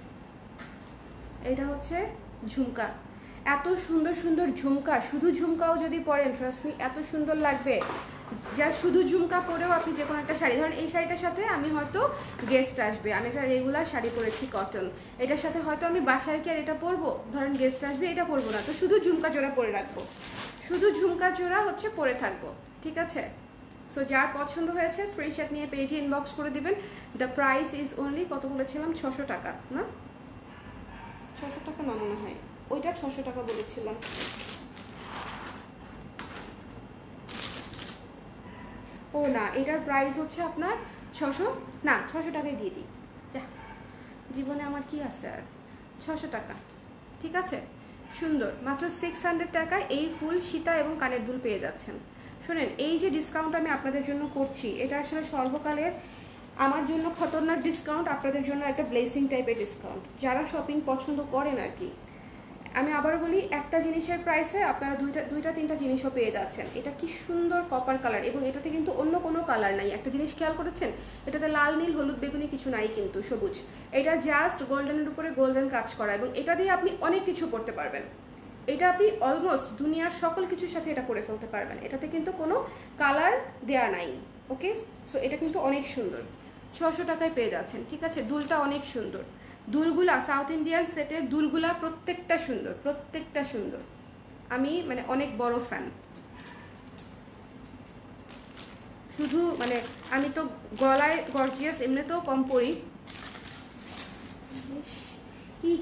এটা হচ্ছে ঝুমকা, এত সুন্দর সুন্দর ঝুমকা। শুধু ঝুমকাও যদি পরেন ট্রাস্ট মি এত সুন্দর লাগবে। জাস্ট শুধু ঝুমকা পরেও আপনি যে কোনো একটা শাড়ি, ধরেন এই শাড়িটার সাথে আমি হয়তো গেস্ট আসবে, আমি একটা রেগুলার শাড়ি পরেছি কটন, এটার সাথে হয়তো আমি বাসায় কি আর এটা পরবো, ধরেন গেস্ট আসবে, এটা পরবো না, তো শুধু ঝুমকা জোড়া পরে রাখবো, শুধু ঝুমকা জোড়া হচ্ছে পরে থাকবো, ঠিক আছে? সো যার পছন্দ হয়েছে স্ক্রিনশট নিয়ে পেজে ইনবক্স করে দিবেন। দ্য প্রাইস ইজ অনলি, কত বলেছিলাম, 600 টাকা না? 600 টাকা না মনে হয়, ওইটা 600 টাকা বলেছিলাম। ও না, এটার প্রাইস হচ্ছে আপনার 600, না 600 টাকায় দিয়ে দিই, যা জীবনে আমার কি আছে আর, 600 টাকা, ঠিক আছে? সুন্দর, মাত্র 600 টাকায় এই ফুল সীতা এবং কানের দুল পেয়ে যাচ্ছেন। শোনেন, এই যে ডিসকাউন্ট আমি আপনাদের জন্য করছি, এটা আসলে সর্বকালের আমার জন্য খতরনাক ডিসকাউন্ট, আপনাদের জন্য একটা ব্লেসিং টাইপের ডিসকাউন্ট, যারা শপিং পছন্দ করেন আর কি। আমি আবারও বলি, একটা জিনিসের প্রাইসে আপনারা দুইটা তিনটা জিনিসও পেয়ে যাচ্ছেন। এটা কি সুন্দর কপার কালার, এবং এটাতে কিন্তু অন্য কোনো কালার নাই। একটা জিনিস খেয়াল করেছেন, এটাতে লাল নীল হলুদ বেগুনি কিছু নাই, কিন্তু সবুজ। এটা জাস্ট গোল্ডেনের উপরে গোল্ডেন কাজ করা, এবং এটা দিয়ে আপনি অনেক কিছু করতে পারবেন। এটা আপনি অলমোস্ট দুনিয়ার সকল কিছুর সাথে এটা করে ফেলতে পারবেন। এটাতে কিন্তু কোনো কালার দেয়া নাই, ওকে? সো এটা কিন্তু অনেক সুন্দর, 600 টাকায় পেয়ে যাচ্ছেন, ঠিক আছে? দুলটা অনেক সুন্দর, দুলগুলা সাউথ ইন্ডিয়ান সেটের দুলগুলা প্রত্যেকটা সুন্দর, প্রত্যেকটা সুন্দর। আমি মানে অনেক বড় ফ্যান। শুধু মানে আমি তো গলায় গর্জিয়াস এমনিতেও কম পরি।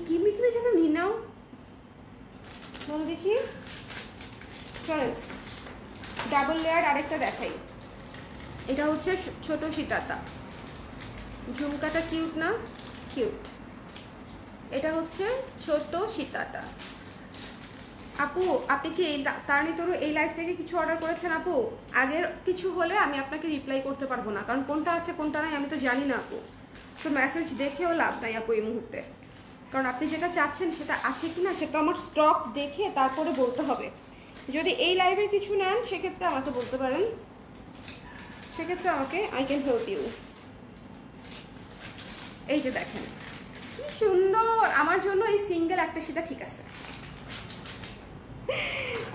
কিমি কিমি যেন নি নাও, বলো দেখি। চলেন ডাবল লেয়ার আরেকটা দেখাই। এটা হচ্ছে ছোট সীতাতা, ঝুমকাটা কিউট না? কিউট। এটা হচ্ছে ছোট সীতাটা। আপু আপনি কি তারনি তরু এই লাইভ থেকে কিছু অর্ডার করেছেন আপু? আগের কিছু হলে আমি আপনাকে রিপ্লাই করতে পারবো না, কারণ কোনটা আছে কোনটা নাই আমি তো জানি না আপু। তো মেসেজ দেখেও লাভ নাই আপু এই মুহূর্তে, কারণ আপনি যেটা চাচ্ছেন সেটা আছে কি না সেটা আমার স্টক দেখে তারপরে বলতে হবে। যদি এই লাইভের কিছু নেন সেক্ষেত্রে আমাকে বলতে পারেন, সেক্ষেত্রে আমাকে আই ক্যান হেল্প ইউ। এই যে দেখেন কি সুন্দর, আমার জন্য এই সিঙ্গেল একটা সীতা ঠিক আছে,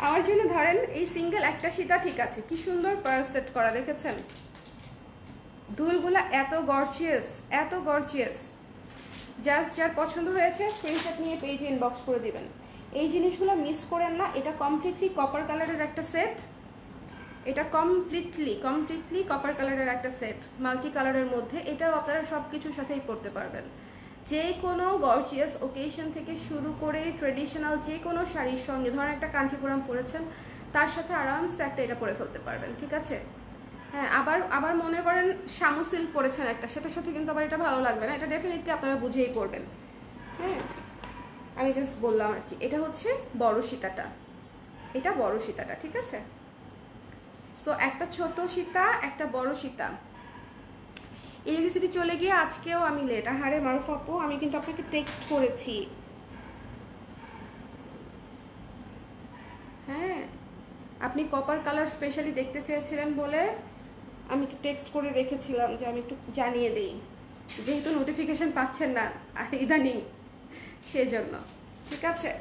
আমার জন্য ধরেন এই সিঙ্গেল একটা সীতা ঠিক আছে। কি সুন্দর পার্ল সেট করা, দেখেছেন? দুলগুলা এত গর্জিয়াস, এত গর্জিয়াস। জাস্ট যার পছন্দ হয়েছে স্ক্রিনশট নিয়ে পেজে ইনবক্স করে দিবেন। এই জিনিসগুলো মিস করেন না। এটা কমপ্লিটলি কপার কালারের একটা সেট, এটা কমপ্লিটলি কপার কালারের একটা সেট, মাল্টি কালারের মধ্যে। এটাও আপনারা সব কিছুর সাথেই পরতে পারবেন, যে কোনো গর্জিয়াস ওকেশন থেকে শুরু করে ট্রেডিশনাল যে কোনো শাড়ির সঙ্গে, ধরেন একটা কাঞ্চিপুরম পরেছেন তার সাথে আরামসে একটা এটা পরে ফেলতে পারবেন, ঠিক আছে? হ্যাঁ, আবার মনে করেন শামু সিল্ক পরেছেন একটা, সেটার সাথে কিন্তু আবার এটা ভালো লাগবে না, এটা ডেফিনেটলি আপনারা বুঝেই পরবেন। হ্যাঁ, আমি জাস্ট বললাম আর কি। এটা হচ্ছে বড় সীতাটা, এটা বড় সীতাটা, ঠিক আছে? সো একটা ছোট সীতা, একটা বড় সীতা। ইলেকট্রিসিটি চলে গিয়ে আজকেও আমি লেট। আহারে মারুফ আপু, আমি কিন্তু আপনাকে টেক্সট করেছি। হ্যাঁ, আপনি কপার কালার স্পেশালি দেখতে চেয়েছিলেন বলে আমি একটু টেক্সট করে রেখেছিলাম যে আমি একটু জানিয়ে দিই, যেহেতু নোটিফিকেশন পাচ্ছেন না ইদানিং, সেজন্য, ঠিক আছে?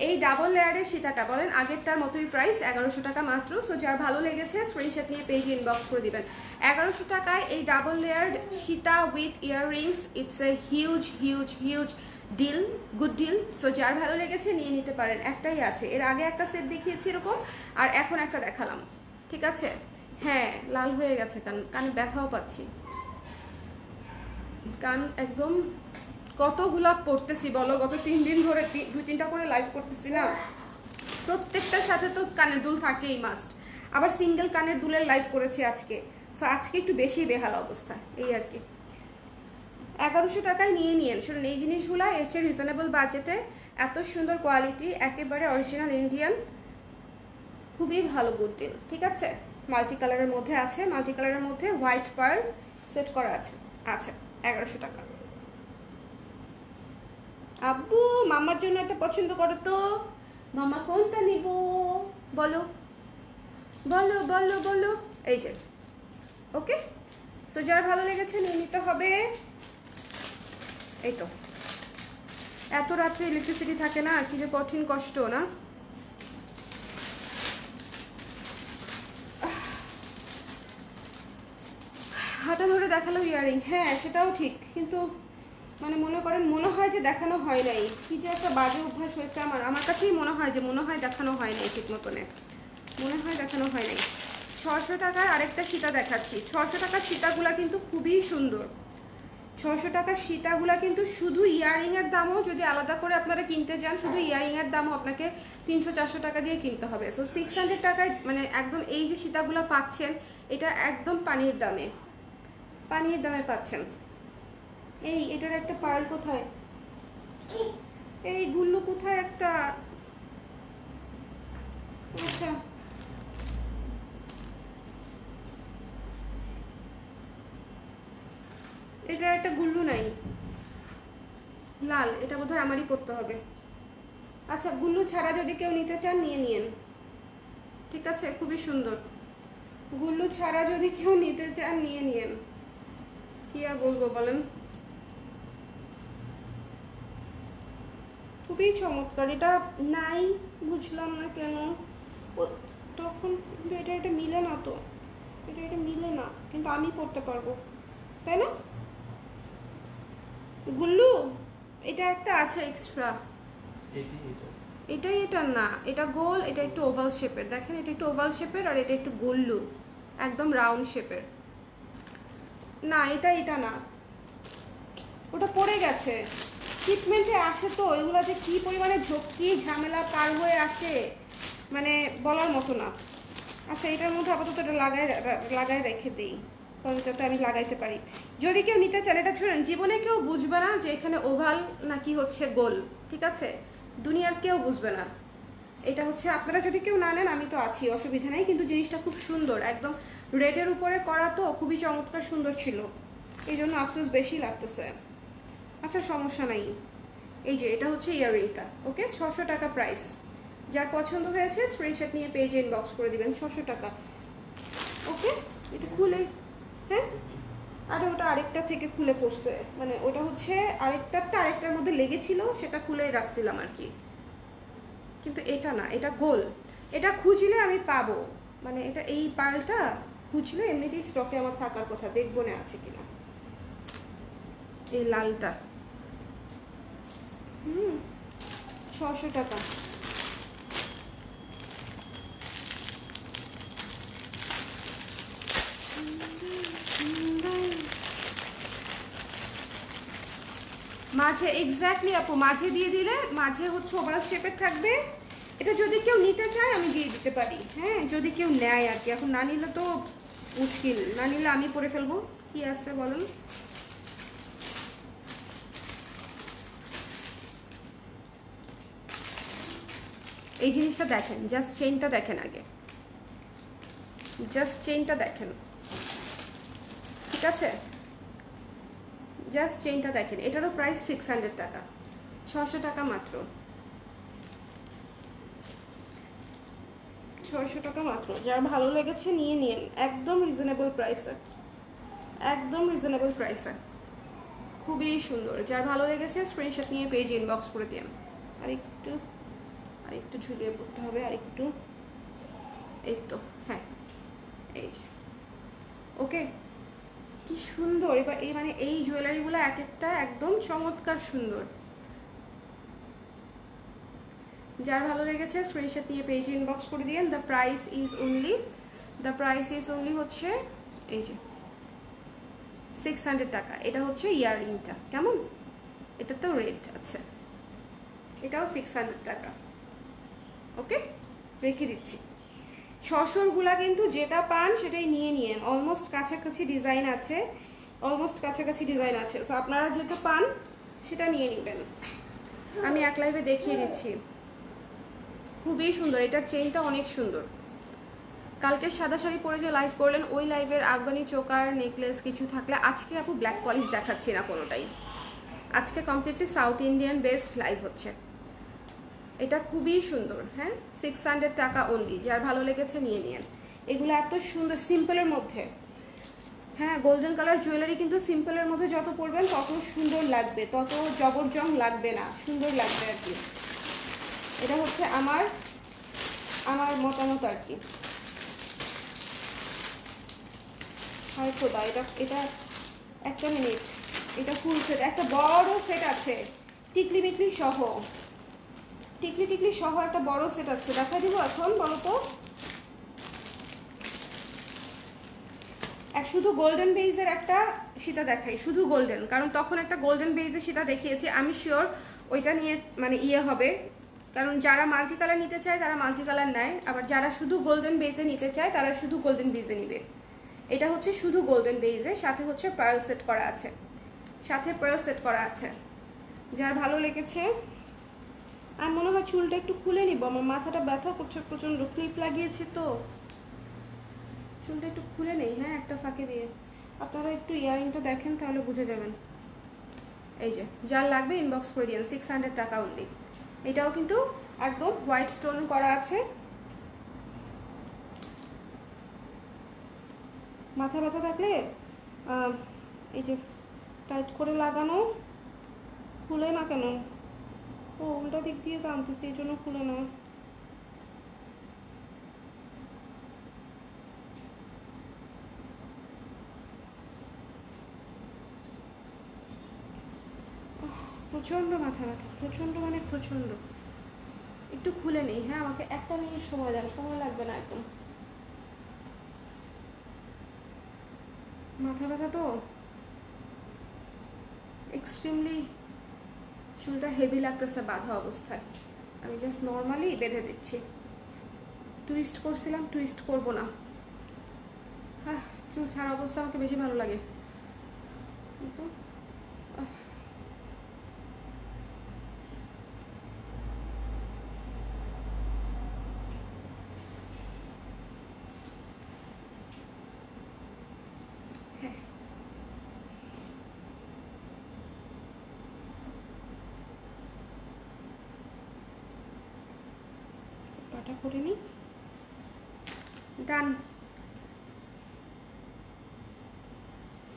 এই ডাবল লেয়ারের সীতাটা বলেন আগেরটার মতোই প্রাইস 1100 টাকা মাত্র। সো যার ভালো লেগেছে স্ক্রিনশট নিয়ে পেজে ইনবক্স করে দিবেন। 1100 টাকায় এই ডাবল লেয়ার সীতা with earrings, it's a huge huge huge deal, good deal. So যার ভালো লেগেছে নিয়ে নিতে পারেন। একটাই আছে, এর আগে একটা সেট দেখিয়েছি এরকম, আর এখন একটা দেখালাম, ঠিক আছে? হ্যাঁ লাল হয়ে গেছে কান, কানে ব্যথাও পাচ্ছি, কান একদম। কতগুলা পড়তেছি বলো, গত 3 দিন ধরে 2-3টা করে লাইভ করতেছি না, প্রত্যেকটার সাথে তো কানের দুল থাকেই মাস্ট। আবার সিঙ্গেল কানের দুলের লাইভ করেছি আজকে, সো আজকে একটু বেশি বেহাল অবস্থা, এই আর কি। 1100 টাকায় নিয়ে নিয়েন। শুনুন এই জিনিসগুলো এর চেয়ে রিজনেবল বাজেটে, এত সুন্দর কোয়ালিটি, একেবারে অরিজিনাল ইন্ডিয়ান, খুবই ভালো গুড ডিল। ঠিক আছে, মাল্টি কালারের মধ্যে আছে, মাল্টি কালারের মধ্যে হোয়াইট পার্ল সেট করা আছে। আচ্ছা 1100 টাকা। আব্বু মামার জন্য একটা পছন্দ করো তো, মামা কোনটা নিব বলো বলো বলো বলো। এই যে ওকে, সো যার ভালো লেগেছে নিয়ে নিতে হবে। এই তো এত রাত্রে ইলেকট্রিসিটি থাকে না, কি যে কঠিন কষ্ট না। হাতে ধরে দেখালো ইয়ারিং, হ্যাঁ সেটাও ঠিক, কিন্তু মানে মনে করেন মনে হয় যে দেখানো হয় নাই, কি যে একটা বাজে অভ্যাস হয়েছে আমার, আমার কাছেই মনে হয় যে মনে হয় দেখানো হয় নাই ঠিক মতনে, মনে হয় দেখানো হয় নাই। 600 টাকার আরেকটা সীতা দেখাচ্ছি। 600 টাকার সীতাগুলা কিন্তু খুবই সুন্দর। 600 টাকার সীতাগুলা কিন্তু শুধু ইয়ারিংয়ের দামও যদি আলাদা করে আপনারা কিনতে যান, শুধু ইয়ারিংয়ের দামও আপনাকে 300-400 টাকা দিয়ে কিনতে হবে। সো 600 টাকায় মানে একদম এই যে সীতাগুলা পাচ্ছেন, এটা একদম পানির দামে, পানির দামে পাচ্ছেন। এই এটার একটা পার্ল কোথায়, এই গুল্লু কোথায় একটা, আচ্ছা এটার একটা গুল্লু নাই, লাল, এটা বোধহয় আমারই করতে হবে। আচ্ছা গুল্লু ছাড়া যদি কেউ নিতে চান নিয়ে নিন, ঠিক আছে, খুবই সুন্দর। গুল্লু ছাড়া যদি কেউ নিতে চান নিয়ে নিন, কি আর বলবো বলেন, খুবই চমৎকার। এটা নাই বুঝলাম না কেন, তখন এটা এটা মিলে না তো, এটা এটা মিলে না, কিন্তু আমি পড়তে পারবো তাই না গুল্লু? এটা একটা আছে এক্সট্রা, এটাই এটা না, এটা গোল, এটা একটু ওভাল শেপের, দেখেন এটা একটু ওভাল শেপের, আর এটা একটু গোল্লু একদম রাউন্ড শেপের। না এটা এটা না, ওটা পড়ে গেছে, ট্রিটমেন্টে আসে তো এগুলো যে কি পরিমাণে ঝক্কি ঝামেলা পার হয়ে আসে মানে বলার মতো না। আচ্ছা এটার মধ্যে আপাতত এটা লাগায় রেখে দিই, কারণ যাতে আমি লাগাইতে পারি। যদি কেউ নিতে চান, এটা শুনেন জীবনে কেউ বুঝবে না যে এখানে ওভাল নাকি হচ্ছে গোল, ঠিক আছে, দুনিয়ার কেউ বুঝবে না। এটা হচ্ছে আপনারা যদি কেউ না নেন আমি তো আছি, অসুবিধা নেই, কিন্তু জিনিসটা খুব সুন্দর, একদম রেডের উপরে করা তো, খুবই চমৎকার সুন্দর ছিল, এই জন্য আফসোস বেশি লাগতেছে। আচ্ছা সমস্যা নাই, এই যে এটা হচ্ছে ইয়াররিংটা, ওকে 600 টাকা প্রাইস। যার পছন্দ হয়েছে স্ক্রিনশট নিয়ে পেজে ইনবক্স করে দিবেন, 600 টাকা। ওকে এটা খুলে, হ্যাঁ আরে ওটা আরেকটা থেকে খুলে পড়ছে, মানে ওটা হচ্ছে আরেকটারটা আরেকটার মধ্যে লেগেছিল, সেটা খুলে রাখছিলাম আর কি, কিন্তু এটা না, এটা গোল। এটা খুঁজলে আমি পাবো, মানে এটা এই পার্লটা খুঁজলে এমনিতেই স্টকে আমার থাকার কথা, দেখবো না আছে কিনা। এই লালটা 600 টাকা। মাঝে এক্স্যাক্টলি আপু, মাঝে দিয়ে দিলে, মাঝে হচ্ছে ওভাল শেপের থাকবে। এটা যদি কেউ নিতে চায় আমি দিয়ে দিতে পারি, হ্যাঁ যদি কেউ নেয় আর কি, এখন না নিলে তো মুশকিল, না নিলে আমি পরে ফেলবো, কি আছে বলেন। এই জিনিসটা দেখেন, জাস্ট চেইনটা দেখেন আগে, জাস্ট চেইনটা দেখেন, ঠিক আছে, জাস্ট চেইনটা দেখেন। এটারও প্রাইস 600 টাকা, 600 টাকা মাত্র, 600 টাকা মাত্র। যার ভালো লেগেছে নিয়ে নিন, একদম রিজনেবল প্রাইসে, একদম রিজনেবল প্রাইসে, খুবই সুন্দর। যার ভালো লেগেছে স্ক্রিনশট নিয়ে পেজে ইনবক্স করে দিন। আরেকটু ঝুলিয়ে পড়তে হবে, আরেকটু, এই তো, হ্যাঁ এই যে ওকে, কি সুন্দর। এবার এই মানে এই জুয়েলারিগুলো এক একটা একদম চমৎকার সুন্দর। যার ভালো লেগেছে স্ক্রিনশট নিয়ে পেজে ইনবক্স করে দিন। The price is only the price is only হচ্ছে এই যে 600 টাকা। এটা হচ্ছে ইয়াররিংটা, কেমন? এটা তো রেড আছে, এটাও 600 টাকা। ওকে, রেখে দিচ্ছি। 600গুলা কিন্তু যেটা পান সেটাই নিয়ে নিয়েন, অলমোস্ট কাছাকাছি ডিজাইন আছে, সো আপনারা যেটা পান সেটা নিয়ে নেবেন। আমি এক লাইভে দেখিয়ে দিচ্ছি, খুবই সুন্দর। এটার চেইনটা অনেক সুন্দর। কালকে সাদা শাড়ি পরে যে লাইভ করলেন, ওই লাইভের আফগানি চোকার নেকলেস কিছু থাকলে, আজকে আপু ব্ল্যাক পলিশ দেখাচ্ছি না কোনোটাই, আজকে completely south Indian best live হচ্ছে। এটা খুবই সুন্দর, হ্যাঁ, 600 টাকা অনলি। যার ভালো লেগেছে নিয়ে নিন। এগুলো এত সুন্দর সিম্পলের মধ্যে, হ্যাঁ, গোল্ডেন কালার জুয়েলারি কিন্তু সিম্পলের মধ্যে যত পরবেন তত সুন্দর লাগবে, তত জবরজং লাগবে না, সুন্দর লাগবে আর কি। এটা হচ্ছে আমার মতামত আর কি। হায় খোদা, এটা একটা মিনিট, এটা ফুল সেট, একটা বড় সেট আছে টিকলি মিকলি সহ, টিকলি সহ একটা বড় সেট আছে, দেখা দিব এখন, বলো তো। শুধু গোল্ডেন বেইজের একটা সীতা দেখাই, শুধু গোল্ডেন, কারণ তখন একটা গোল্ডেন বেইজের সীতা দেখিয়েছি, আমি শিওর ওইটা নিয়ে মানে ইয়ে হবে, কারণ যারা মাল্টি কালার নিতে চায় তারা মাল্টি কালার নেয়, আবার যারা শুধু গোল্ডেন বেইজে নিতে চায় তারা শুধু গোল্ডেন বেইজে নিবে। এটা হচ্ছে শুধু গোল্ডেন বেইজে, সাথে হচ্ছে পার্ল সেট করা আছে, যার ভালো লেগেছে। আর মনে হয় চুলটা একটু খুলে নিব, আমার মাথাটা ব্যথা করছে প্রচন্ড, ক্লিপ লাগিয়েছি তো, চুলটা একটু খুলে নেই, হ্যাঁ, একটা ফাঁকে দিয়ে। আপনারা একটু ইয়ারিংটা দেখেন, তাহলে বুঝে যাবেন। এই যে, যার লাগবে ইনবক্স করে দিন, 600 টাকা অনলি। এটাও কিন্তু একদম হোয়াইট স্টোন করা আছে। মাথা ব্যথা থাকলে এই যে টাইট করে লাগানো, খুলে না কেন? ও উল্টা দিক দিয়ে টানতেছে, এই জন্য খুলে না। প্রচণ্ড মাথা ব্যথা, প্রচণ্ড মানে প্রচণ্ড। একটু খুলে নেই, হ্যাঁ, আমাকে একটা মিনিট সময় দেন, সময় লাগবে না একদম। মাথা ব্যথা তো এক্সট্রিমলি, চুলটা হেভি লাগতেছে বাঁধা অবস্থায়। আমি জাস্ট নর্মালি বেঁধে দিচ্ছি, টুইস্ট করছিলাম, টুইস্ট করবো না। হ্যাঁ, চুল ছাড়া অবস্থা আমাকে বেশি ভালো লাগে তো। হ্যাঁ, পাটা করে নি, ডান।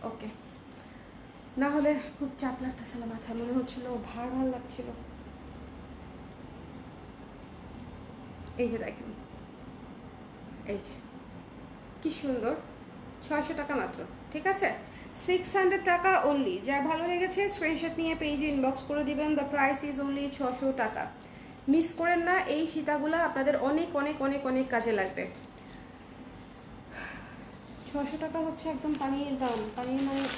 ওকে, না হলে খুব চাপ লাগতেছিল মাথায়, মনে হচ্ছিল ভার লাগছিল। এই যে দেখেন, এই যে কি সুন্দর, 600 টাকা মাত্র, ঠিক আছে, 600 টাকা অনলি। যার ভালো লেগেছে স্ক্রিনশট নিয়ে পেজে ইনবক্স করে দিবেন। দ্য প্রাইস ইজ অনলি 600 টাকা। মিস করেন না, এই সীতাগুলো আপনাদের অনেক অনেক অনেক অনেক কাজে লাগবে। 600 টাকা হচ্ছে একদম পানির দাম,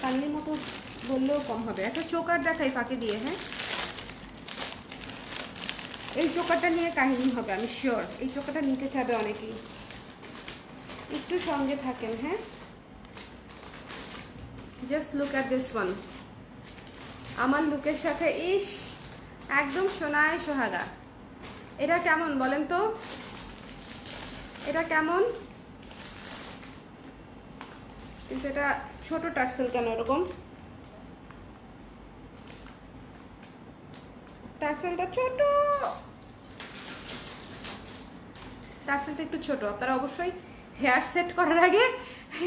পানির মতো বললেও কম হবে। একটা চোকার দেখাই ফাঁকে দিয়ে, হ্যাঁ, এই চোকারটা নিয়ে কাহিনী হবে, আমি শিওর এই চোকারটা নিতে চাবে অনেকেই। একটু সঙ্গে থাকেন, হ্যাঁ। Just look at this one, আমার লুকের সাথে ইস একদম সোনায় সোহাগা। এটা কেমন বলেন তো, এটা কেমন? কিন্তু এটা ছোট টার্সেল কেন এরকম? টার্সেলটা ছোট, টার্সেলটা একটু ছোট। আপনারা অবশ্যই হেয়ার সেট করার আগে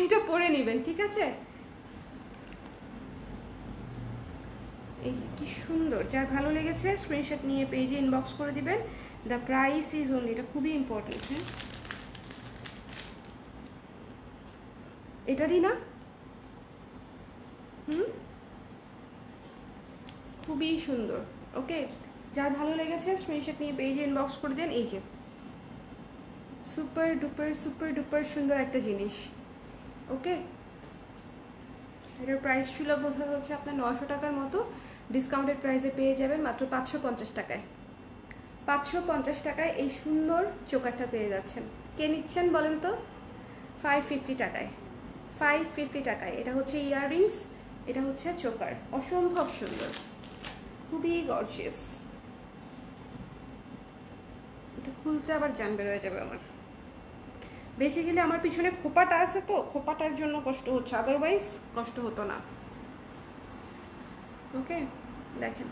এটা পরে নেবেন, ঠিক আছে। এই যে কি সুন্দর, যার ভালো লেগেছে স্ক্রিনশট নিয়ে পেজে ইনবক্স করে দিবেন। দ্য প্রাইস ইজ অনলি, এটা খুবই ইম্পর্টেন্ট, হ্যাঁ, এটারই না, খুবই সুন্দর। ওকে, যার ভালো লেগেছে স্ক্রিনশট নিয়ে পেজে ইনবক্স করে দেন। এই যে সুপার ডুপার সুন্দর একটা জিনিস। ওকে, এটার প্রাইস ছিল বোধহয় হচ্ছে আপনার 900 টাকার মতো, ডিসকাউন্টেড প্রাইসে পেয়ে যাবেন মাত্র 550 টাকায়। 550 টাকায় এই সুন্দর চোকারটা পেয়ে যাচ্ছেন। কে নিচ্ছেন বলেন তো? 550 টাকায়, 550 টাকায়। এটা হচ্ছে ইয়াররিংস, এটা হচ্ছে চোকার, অসম্ভব সুন্দর, খুবই গর্জিয়াস। এটা খুলতে আবার জান বের হয়ে যাবে আমার। বেসিক্যালি আমার পিছনে খোপাটা আছে তো, খোপাটার জন্য কষ্ট হচ্ছে, আদারওয়াইজ কষ্ট হতো না। ওকে, দেখেন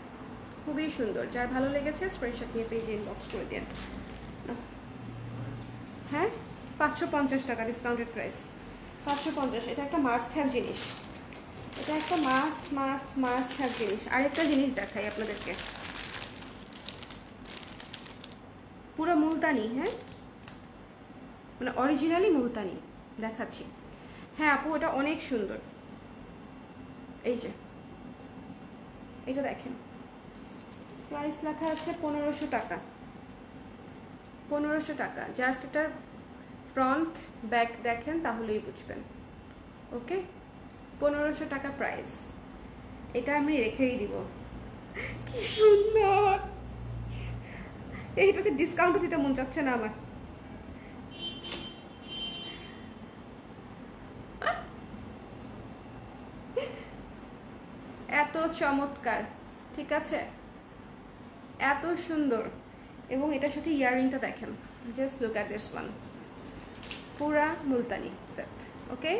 খুবই সুন্দর। যার ভালো লেগেছে স্ক্রিনশট নিয়ে পেজে ইনবক্স করে দেন। হ্যাঁ, 550 টাকা ডিসকাউন্টেড প্রাইস, 550। এটা একটা মাস্ট হ্যাভ জিনিস, এটা একটা মাস্ট হ্যাভ জিনিস। আরেকটা জিনিস দেখাই আপনাদেরকে, পুরো মুলতানি, হ্যাঁ মানে অরিজিনালি মুলতানি দেখাচ্ছি। হ্যাঁ আপু, এটা অনেক সুন্দর। এই যে এটা দেখেন, প্রাইস লেখা আছে 1500 টাকা, 1500 টাকা। জাস্ট এটার ফ্রন্ট ব্যাক দেখেন তাহলেই বুঝবেন। ওকে, 1500 টাকা প্রাইস। এটা আমি রেখেই দিব। কি সুন্দর, এইটাতে ডিসকাউন্টও দিতে মন চাচ্ছে না আমার। এত চমৎকার, ঠিক আছে, এত সুন্দর। এবং এটার সাথে ইয়াররিংটা দেখেন, just look at this one, পুরা মুলতানি সেট। ওকে,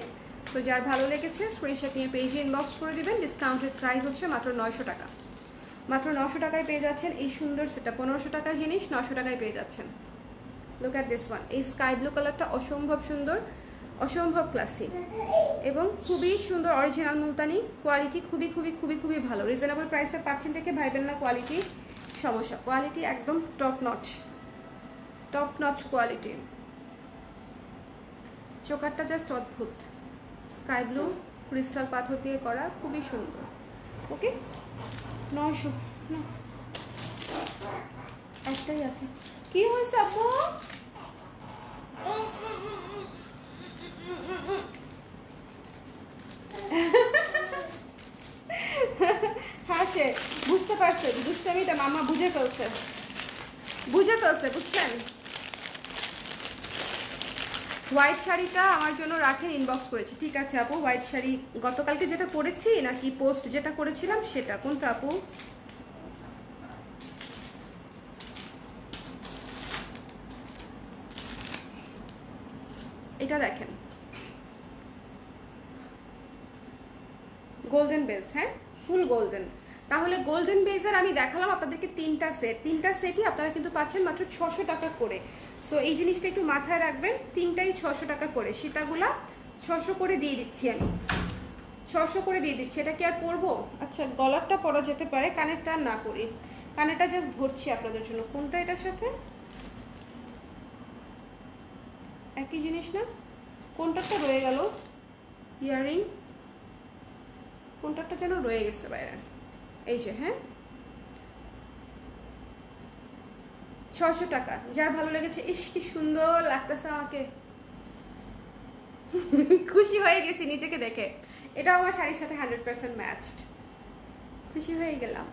তো যার ভালো লেগেছে স্ক্রিনশট নিয়ে পেজে ইনবক্স করে দিবেন। ডিসকাউন্টেড প্রাইস হচ্ছে মাত্র 900 টাকা, মাত্র 900 টাকায় পেয়ে যাচ্ছেন এই সুন্দর সেটটা। 1500 টাকার জিনিস 900 টাকায় পেয়ে যাচ্ছেন। লুক অ্যাট দিস ওয়ান, এই স্কাই ব্লু কালারটা অসম্ভব সুন্দর, অসম্ভব ক্লাসি এবং খুবই সুন্দর। অরিজিনাল মুলতানি, কোয়ালিটি খুবই খুবই খুবই খুবই ভালো। রিজনেবল প্রাইসে পাচ্ছেন দেখে ভাইবেন না কোয়ালিটি সমস্যা, কোয়ালিটি একদম টপ নচ কোয়ালিটি। চোকারটা জাস্ট অদ্ভুত, স্কাই ব্লু ক্রিস্টাল পাথর দিয়ে করা, খুবই সুন্দর। ওকে, 900 একটাই আছে। কি হয়েছে আপু? হাসে, বুঝতে পারছে দুষ্টামিটা মামা বুঝে ফেলছে, বুঝছেন। হোয়াইট শাড়িটা আমার জন্য রাখেন, ইনবক্স করেছি। ঠিক আছে আপু, হোয়াইট শাড়ি গতকালকে যেটা পরেছি নাকি পোস্ট যেটা করেছিলাম সেটা কোনটা আপু? এটা দেখেন, গোল্ডেন বেস, হ্যাঁ ফুল গোল্ডেন। তাহলে গোল্ডেন বেজের আমি দেখালাম আপনাদেরকে তিনটা সেটই আপনারা কিন্তু পাচ্ছেন মাত্র 600 টাকা করে। সো এই জিনিসটা একটু মাথায় রাখবেন, তিনটাই 600 টাকা করে। সীতাগুলা 600 করে দিয়ে দিচ্ছি আমি, 600 করে দিয়ে দিচ্ছি। এটা কি আর পরবো? আচ্ছা, গলারটা পরা যেতে পারে, কানেরটা না পরি, কানেরটা জাস্ট ধরছি আপনাদের জন্য। কোনটা এটার সাথে একই জিনিস না? কোনটাটা রয়ে গেল ইয়াররিং, কোনটাটা যেন রয়ে গেছে বাইরে। এই যে, হ্যাঁ 600 টাকা। যার ভালো লেগেছে, ইস কি সুন্দর লাগতেছে আমাকে, খুশি হয়ে গেছি নিজেকে দেখে। এটা আমার শাড়ির সাথে 100% ম্যাচড, খুশি হয়ে গেলাম।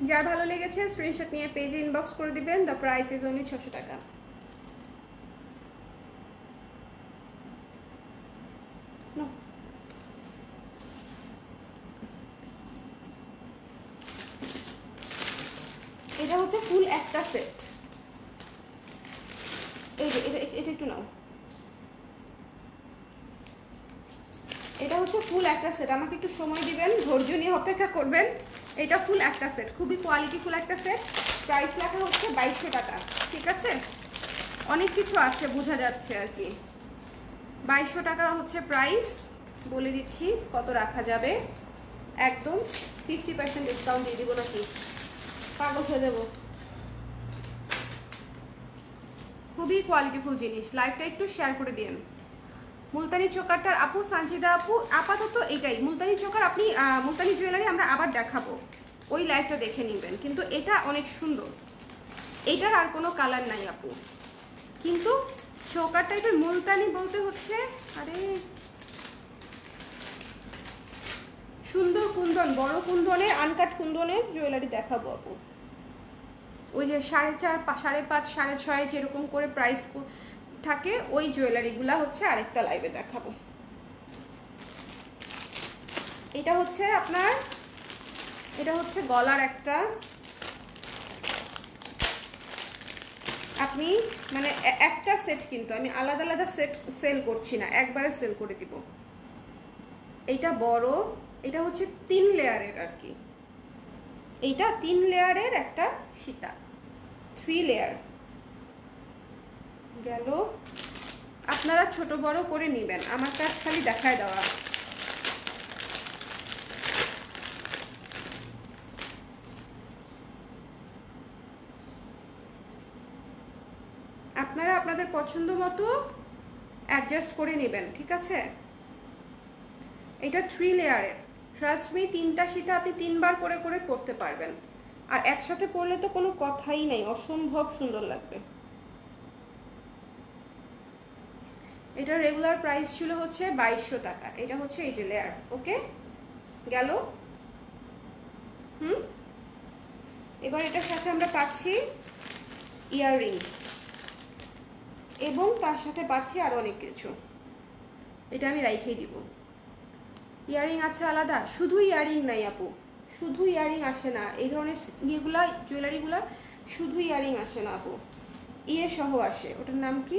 যার ভালো লেগেছে স্ক্রিনশট নিয়ে পেজে ইনবক্স করে দিবেন। দ্য প্রাইস ইজ অনলি 600 টাকা। এটা হচ্ছে ফুল একটা সেট। এই যে এটা একটু নাও, এটা হচ্ছে ফুল একটা সেট। আমাকে একটু সময় দিবেন, ধৈর্য নিয়ে অপেক্ষা করবেন। এটা ফুল একটা সেট, খুবই কোয়ালিটি ফুল একটা সেট। প্রাইস লেখা হচ্ছে 2200 টাকা, ঠিক আছে। অনেক কিছু আছে বোঝা যাচ্ছে আর কি। 2200 টাকা হচ্ছে প্রাইস, বলে দিচ্ছি কত রাখা যাবে। একদম 50% ডিসকাউন্ট দিয়ে দিব নাকি, পাগল হয়ে দেবো। খুবই কোয়ালিটিফুল জিনিস, লাইভটা একটু শেয়ার করে দিন। মুলতানি চোকারটার আপু সানজিদা আপু আপাতত এটাই মুলতানি চোকার। আপনি মুলতানি জুয়েলারি আমরা আবার দেখাবো, ওই লাইভটা দেখে নেবেন। কিন্তু এটা অনেক সুন্দর, এটার আর কোনো কালার নাই আপু, কিন্তু চোকার টাইপের মুলতানি বলতে হচ্ছে, আরে সুন্দর কুন্দন, বড় কুন্দনের, আনকাট কুন্দনের জুয়েলারি দেখাবো আপু। ওই যে 4.5, 5.5, 6.5 যেরকম করে প্রাইস থাকে ওই জুয়েলারিগুলা হচ্ছে আরেকটা লাইভে দেখাবো। এটা হচ্ছে আপনার, এটা হচ্ছে গলার একটা, আপনি মানে একটা সেট, কিন্তু আমি আলাদা আলাদা সেট সেল করছি না, একবারে সেল করে দিব। এইটা বড়, এটা হচ্ছে 3 লেয়ারের আর কি, এইটা 3 লেয়ারের একটা সীতা, 3 লেয়ার গেল। আপনারা ছোট বড় করে নেবেন, আমার কাজ খালি দেখায় দেওয়া। আপনারা আপনাদের পছন্দ মতো অ্যাডজাস্ট করে নেবেন, ঠিক আছে। এটা 3 লেয়ারের, ট্রাস্ট মি, 3টা সীতা আপনি 3 বার করে করে পরতে পারবেন, আর একসাথে পরলে তো কোনো কথাই নাই, অসম্ভব সুন্দর লাগবে। এটা রেগুলার প্রাইস ছিল হচ্ছে 2200 টাকা। এটা হচ্ছে এই যে লেয়ার, ওকে গেল। এবার এটার সাথে আমরা পাচ্ছি ইয়াররিং, এবং তার সাথে পাচ্ছি আরো অনেক কিছু, এটা আমি রাইখেই দিব। ইয়াররিং আছে আলাদা, শুধু ইয়াররিং নাই আপু, শুধু ইয়াররিং আসে না এই ধরনের ইয়েগুলা, জুয়েলারিগুলা শুধু ইয়াররিং আসে না আপু, ইয়ে সহ আসে, ওটার নাম কি,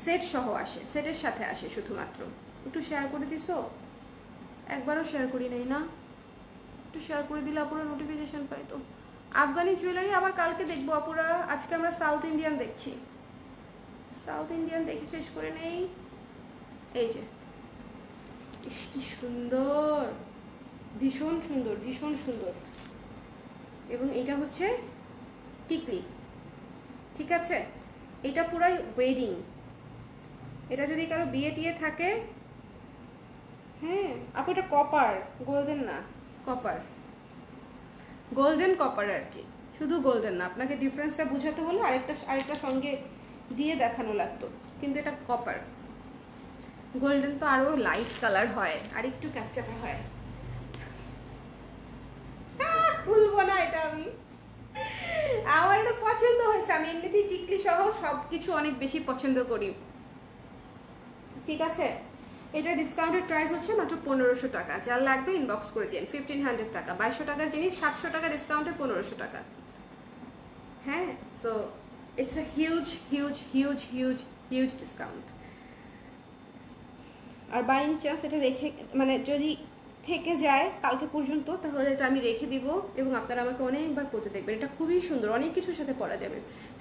সেট সহ আসে, সেটের সাথে আসে শুধুমাত্র। একটু শেয়ার করে দিছো, একবারও শেয়ার করি নাই না, একটু শেয়ার করে দিলে আপুরা নোটিফিকেশন পাই তো। আফগানি জুয়েলারি আবার কালকে দেখবো আপুরা, আজকে আমরা সাউথ ইন্ডিয়ান দেখছি, সাউথ ইন্ডিয়ান দেখে শেষ করে নেই। এই যে ইস কি সুন্দর, ভীষণ সুন্দর, ভীষণ সুন্দর। এবং এটা হচ্ছে টিকলি, ঠিক আছে। এটা পুরাই ওয়েডিং, এটা যদি কারো বিয়ে টিয়ে থাকে, হ্যাঁ আপু এটা কপার, গোল্ডেন না, কপার, গোল্ডেন কপার আর কি, শুধু গোল্ডেন না। আপনাকে ডিফারেন্সটা বুঝাতে হলে আরেকটা সঙ্গে দিয়ে দেখানো লাগতো, কিন্তু এটা কপার। গোল্ডেন তো আরো লাইট কালার হয়, আর একটু ক্যাচক্যাচা হয়। খুলবো না এটা আমি, আমার এটা পছন্দ হয়েছে, আমি এমনিতেই টিকলি সহ সবকিছু অনেক বেশি পছন্দ করি, ঠিক আছে। এটা ডিসকাউন্টেড প্রাইস হচ্ছে মাত্র 1500 টাকা, যার লাগবে ইনবক্স করে দিন। 1500 টাকা, 2200 টাকার জিনিস 700 টাকা ডিসকাউন্টে 1500 টাকা। হ্যাঁ, so it's a huge huge huge huge huge discount. আর বাই এনি চান্স এটা রেখে, মানে যদি থেকে যায় কালকে পর্যন্ত, তাহলে এটা আমি রেখে দিব এবং আপনারা আমাকে অনেকবার পরতে দেখবেন। এটা খুবই সুন্দর, অনেক কিছুর সাথে পরা যাবে,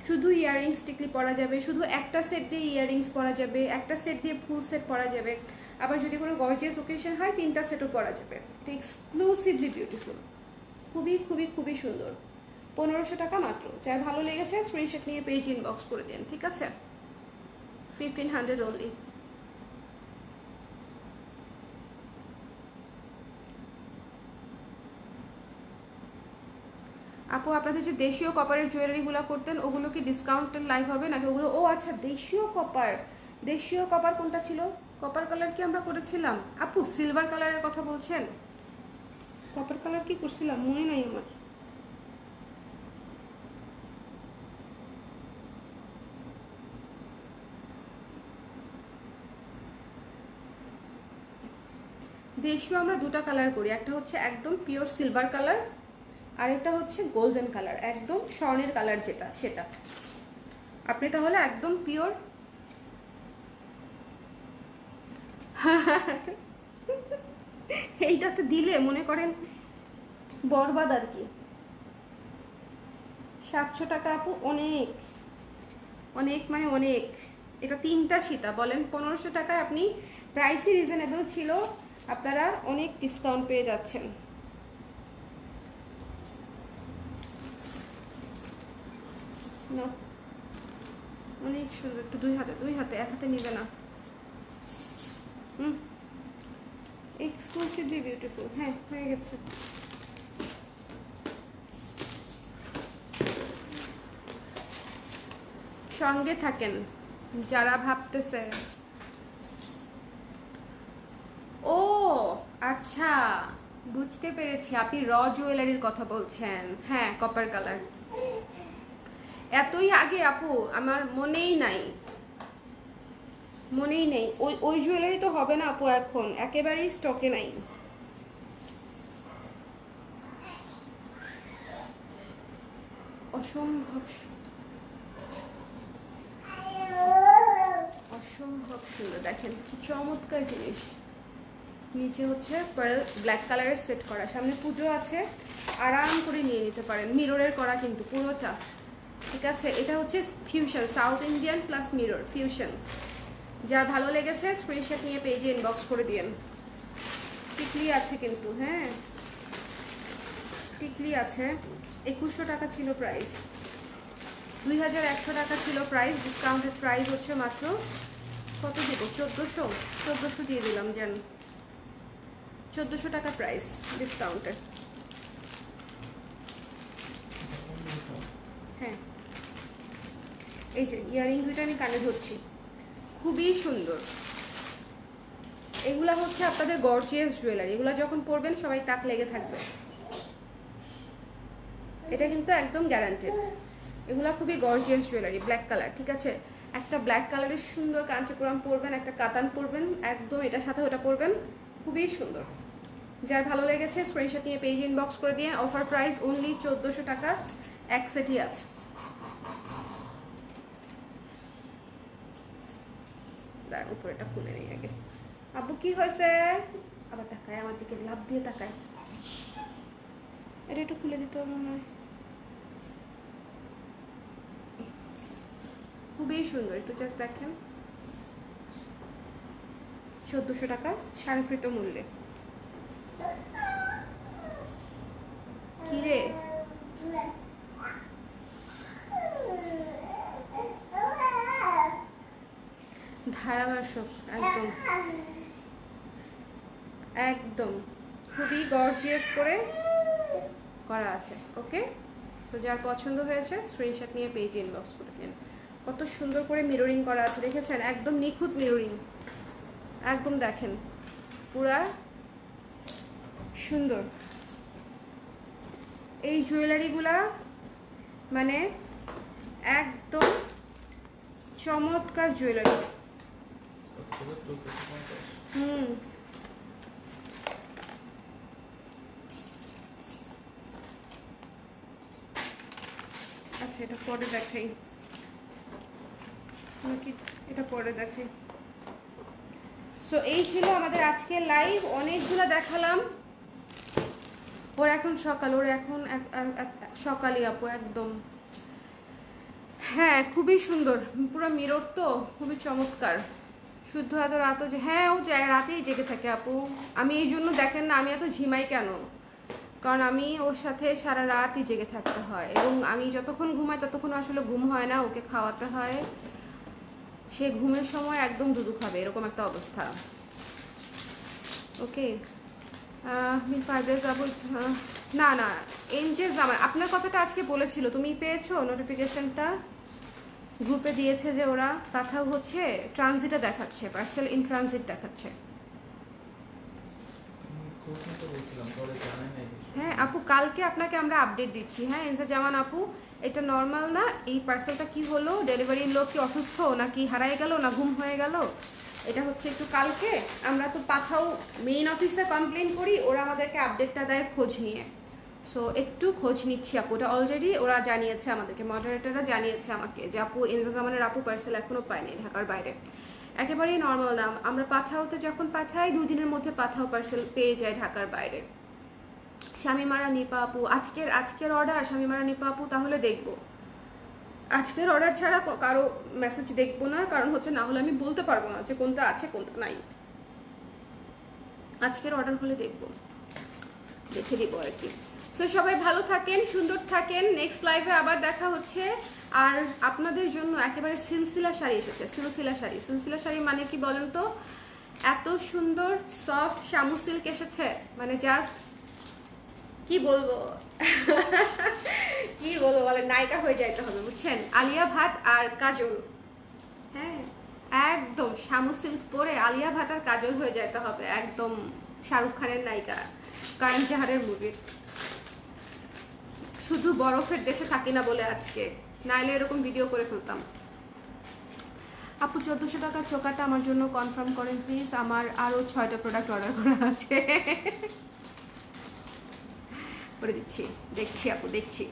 শুধু ইয়াররিংস টিকলি পরা যাবে, শুধু একটা সেট দিয়ে ইয়াররিংস পরা যাবে, একটা সেট দিয়ে ফুল সেট পরা যাবে, আবার যদি কোনো গর্জিয়াস ওকেশন হয় 3টা সেটও পরা যাবে। এটা এক্সক্লুসিভলি বিউটিফুল, খুবই খুবই খুবই সুন্দর। 1500 টাকা মাত্র, যার ভালো লেগেছে স্ক্রিনশট নিয়ে পেজ ইনবক্স করে দিন, ঠিক আছে। 1500 অনলি। আপু আপনাদের যে দেশীয় কপারের জুয়েলারিগুলো করতেন, ওগুলো কি ডিসকাউন্টের লাইভ হবে নাকি ওগুলো? ও আচ্ছা, দেশীয় কপার, দেশীয় কপার কোনটা ছিল? কপার কালার কি আমরা করেছিলাম আপু? সিলভার কালারের কথা বলছেন? কপার কালার কি করছিলাম মনে নাই আমার। দেশীয় আমরা 2টা কালার করি, একটা হচ্ছে একদম পিওর সিলভার কালার, আর একটা হচ্ছে গোল্ডেন কালার, একদম স্বর্ণের কালার যেটা, সেটা। আপনি তাহলে একদম পিওর এইটাতে দিলে মনে করেন বরবাদ আর কি। 700 টাকা আপু অনেক, অনেক মানে অনেক। এটা 3টা সীতা, বলেন 1500 টাকায় আপনি, প্রাইসই রিজনেবল ছিল, আপনারা অনেক ডিসকাউন্ট পেয়ে যাচ্ছেন। না অনেক সুন্দর, একটু দুই হাতে, এক হাতে নিবে না। Exclusively beautiful. হ্যাঁ হয়ে গেছে। সঙ্গে থাকেন, যারা ভাবতেছে ও আচ্ছা বুঝতে পেরেছি, আপনি র জুয়েলারির কথা বলছেন। হ্যাঁ কপার কালার। এতই আগে আপু আমার মনেই নাই, মনেই নেই। ওই ওই জুয়েলারি তো হবে না আপু, এখন একেবারেই স্টকে নাই। অসম্ভব অসম্ভব সুন্দর, দেখেন কি চমৎকার জিনিস। নিচে হচ্ছে পার্ল ব্ল্যাক কালারের সেট করা, সামনে পুজো আছে, আরাম করে নিয়ে নিতে পারেন। মিররের করা কিন্তু পুরোটা, ঠিক আছে। এটা হচ্ছে fusion, south Indian plus mirror fusion. যার ভালো লেগেছে স্ক্রিনশট নিয়ে পেজে ইনবক্স করে দিয়েন। টিকলি আছে কিন্তু, হ্যাঁ টিকলি আছে। 2100 টাকা ছিল প্রাইস, 2100 টাকা ছিল প্রাইস। ডিসকাউন্টেড প্রাইস হচ্ছে মাত্র কত দিব, 1400 দিয়ে দিলাম। জান 1400 টাকা প্রাইস ডিসকাউন্টেড। হ্যাঁ এই যে ইয়ারিং দুইটা আমি কানে ধরছি, খুবই সুন্দর। এগুলা হচ্ছে আপনাদের গর্জিয়াস জুয়েলারি, এগুলা যখন পরবেন সবাই তাক লেগে থাকবে, এটা কিন্তু একদম গ্যারান্টেড। এগুলা খুবই গর্জিয়াস জুয়েলারি, ব্ল্যাক কালার, ঠিক আছে। একটা ব্ল্যাক কালারের সুন্দর কাঞ্চিপুরম পরবেন, একটা কাতান পরবেন, একদম এটার সাথে ওটা পরবেন, খুবই সুন্দর। যার ভালো লেগেছে স্ক্রিনশট নিয়ে পেজ ইনবক্স করে দিয়ে। অফার প্রাইস অনলি 1400 টাকা, এক সেটই আছে। তার উপরেটা খুলে নেই আগে। আব্বু কি হয়েছে, আবার তাকায় আমার দিকে, লাভ দিয়ে তাকায়। এটা একটু খুলে দিতে হবে মনে হয়। খুবই সুন্দর, একটু জাস্ট দেখেন। 1400 টাকা ছাড়কৃত মূল্যে। কি রে ধারাভাষ্যক, একদম একদম খুবই গর্জিয়াস করে করা আছে। ওকে, সো যার পছন্দ হয়েছে স্ক্রিনশট নিয়ে পেজে ইনবক্স করে দিন। কত সুন্দর করে মিররিং করা আছে দেখেছেন, একদম নিখুঁত মিররিং, একদম দেখেন পুরা সুন্দর। এই জুয়েলারিগুলা মানে একদম চমৎকার জুয়েলারি। আচ্ছা এটা পরে দেখাই নাকি, এটা পরে দেখাই। সো এই ছিল আমাদের আজকের লাইভ, অনেকগুলো দেখালাম। ওর এখন সকাল, ওর এখন সকালই আপু একদম। হ্যাঁ খুবই সুন্দর, পুরো মিরর তো খুবই চমৎকার। শুদ্ধ এত রাত যে, হ্যাঁ ও রাতেই জেগে থাকে আপু। আমি এই জন্য দেখেন না আমি এত ঝিমাই কেন, কারণ আমি ওর সাথে সারা রাতই জেগে থাকতে হয়, এবং আমি যতক্ষণ ঘুমাই ততক্ষণ আসলে ঘুম হয় না, ওকে খাওয়াতে হয়। সে ঘুমের সময় একদম দুধু খাবে, এরকম একটা অবস্থা। ওকে ফাইদার যাবো না না এনজেস আমার আপনার কথাটা আজকে বলেছিল, তুমি পেয়েছো নোটিফিকেশনটা গ্রুপে দিয়েছে যে ওরা পাঠাও হচ্ছে ট্রানজিটে দেখাচ্ছে, পার্সেল ইন ট্রানজিট দেখাচ্ছে। হ্যাঁ আপু কালকে আপনাকে আমরা আপডেট দিচ্ছি। হ্যাঁ এনজা জামান আপু, এটা নর্মাল না, এই পার্সেলটা কি হলো, ডেলিভারির লোক কি অসুস্থ নাকি হারাই গেল না গুম হয়ে গেল, এটা হচ্ছে একটু কালকে আমরা তো পাঠাও মেইন অফিসে কমপ্লেন করি, ওরা আমাদেরকে আপডেটটা দেয় খোঁজ নিয়ে। সো একটু খোঁজ নিচ্ছি আপু, ওটা অলরেডি ওরা জানিয়েছে আমাদেরকে, মডারেটররা জানিয়েছে আমাকে যে আপু ইনজামানের আপু পার্সেল এখনও পায়নি ঢাকার বাইরে। একেবারেই নর্মাল দাম, আমরা পাঠাওতে যখন পাঠাই 2 দিনের মধ্যে পাঠাও পার্সেল পেয়ে যায় ঢাকার বাইরে। শামিমারা নিপা আপু আজকের অর্ডার, শামিমারা নিপা আপু তাহলে দেখবো। আজকের অর্ডার ছাড়া কারো মেসেজ দেখবো না, কারণ হচ্ছে না হলে আমি বলতে পারবো না যে কোনটা আছে কোনটা নাই। আজকের অর্ডার হলে দেখবো, দেখে দিব আর কি। সো সবাই ভালো থাকেন, সুন্দর থাকেন, নেক্সট লাইভে আবার দেখা হচ্ছে। আর আপনাদের জন্য একেবারে সিলসিলা শাড়ি এসেছে, সিলসিলা শাড়ি মানে কি বলেন তো, এত সুন্দর সফট শামু সিল্ক এসেছে, মানে জাস্ট কি বলবো কি বলবো বলে নায়িকা হয়ে যাইতে হবে বুঝছেন, আলিয়া ভাট আর কাজল হ্যাঁ একদম শামু সিল্ক পরে আলিয়া ভাতার কাজল হয়ে যেতে হবে, একদম শাহরুখ খানের নায়িকা কারণ জাহারের মুভি। শুধু বরফের দেশে থাকি না বলে আজকে, নাইলে এরকম ভিডিও করে ফেলতাম। আপু 1400 টাকার চোকাটা আমার জন্য কনফার্ম করেন প্লিজ, আমার আরও 6টা প্রোডাক্ট অর্ডার করা আছে। করে দিচ্ছি, দেখছি আপু দেখছি।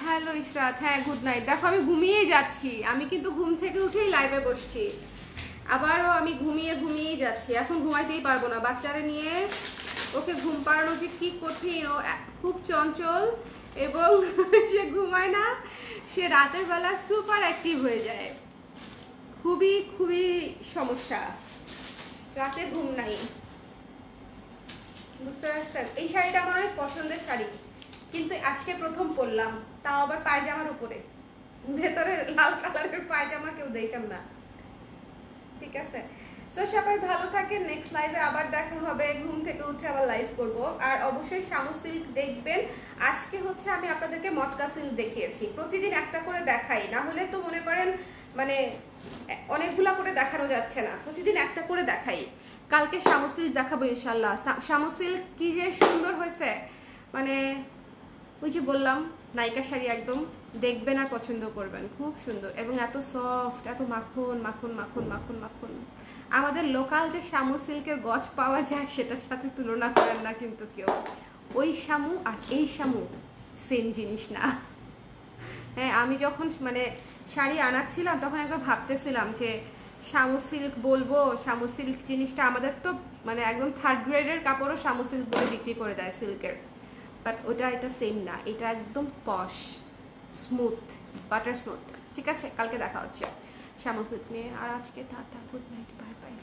হ্যালো ইশরাত, হ্যাঁ গুড নাইট। দেখো আমি ঘুমিয়েই যাচ্ছি, আমি কিন্তু ঘুম থেকে উঠেই লাইভে বসছি, আবারও আমি ঘুমিয়েই যাচ্ছি। এখন ঘুমাইতেই পারবো না, বাচ্চারা নিয়ে ওকে ঘুম পাড়ানো যে কি কঠিন। ও খুব চঞ্চল এবং সে ঘুমায় না, সে রাতের বেলা সুপার অ্যাক্টিভ হয়ে যায়, খুবই খুবই সমস্যা, রাতে ঘুম নাই। বুঝতে পারছেন? এই শাড়িটা আমার অনেক পছন্দের শাড়ি, কিন্তু আজকে প্রথম পরলাম, তাও আবার পায়জামার উপরে, ভেতরে লাল কালারের পায়জামা কেউ দেখেন না। ঠিক আছে, সো সবাই ভালো থাকেন, নেক্সট লাইভে আবার দেখা হবে, ঘুম থেকে উঠে আবার লাইভ করব। আর অবশ্যই শামু সিল্ক দেখবেন। আজকে হচ্ছে আমি আপনাদেরকে মটকা সিল্ক দেখিয়েছি, প্রতিদিন একটা করে দেখাই, না হলে তো মনে করেন মানে অনেকগুলা করে দেখানো যাচ্ছে না, প্রতিদিন একটা করে দেখাই। কালকে শামু সিল্ক দেখাবো ইনশাল্লাহ। শামু সিল্ক কি যে সুন্দর হয়েছে, মানে ওই যে বললাম নায়িকা শাড়ি, একদম দেখবেন আর পছন্দ করবেন, খুব সুন্দর এবং এত সফট, এত মাখন মাখন মাখন মাখন মাখন। আমাদের লোকাল যে শামু সিল্কের গজ পাওয়া যায় সেটার সাথে তুলনা করেন না কিন্তু কেউ, ওই শামু আর এই শামু সেম জিনিস না। হ্যাঁ আমি যখন মানে শাড়ি আনাচ্ছিলাম তখন একবার ভাবতেছিলাম যে শামু সিল্ক বলবো, শামু সিল্ক জিনিসটা আমাদের তো মানে একদম 3rd গ্রেডের কাপড়ও শামু সিল্ক বলে বিক্রি করে দেয় সিল্কের, বাট ওটা এটা সেম না, এটা একদম পশ স্মুথ, বাটার স্মুথ। ঠিক আছে, কালকে দেখা হচ্ছে শামু সিল্ক নিয়ে। আর আজকে tata, good night, bye bye.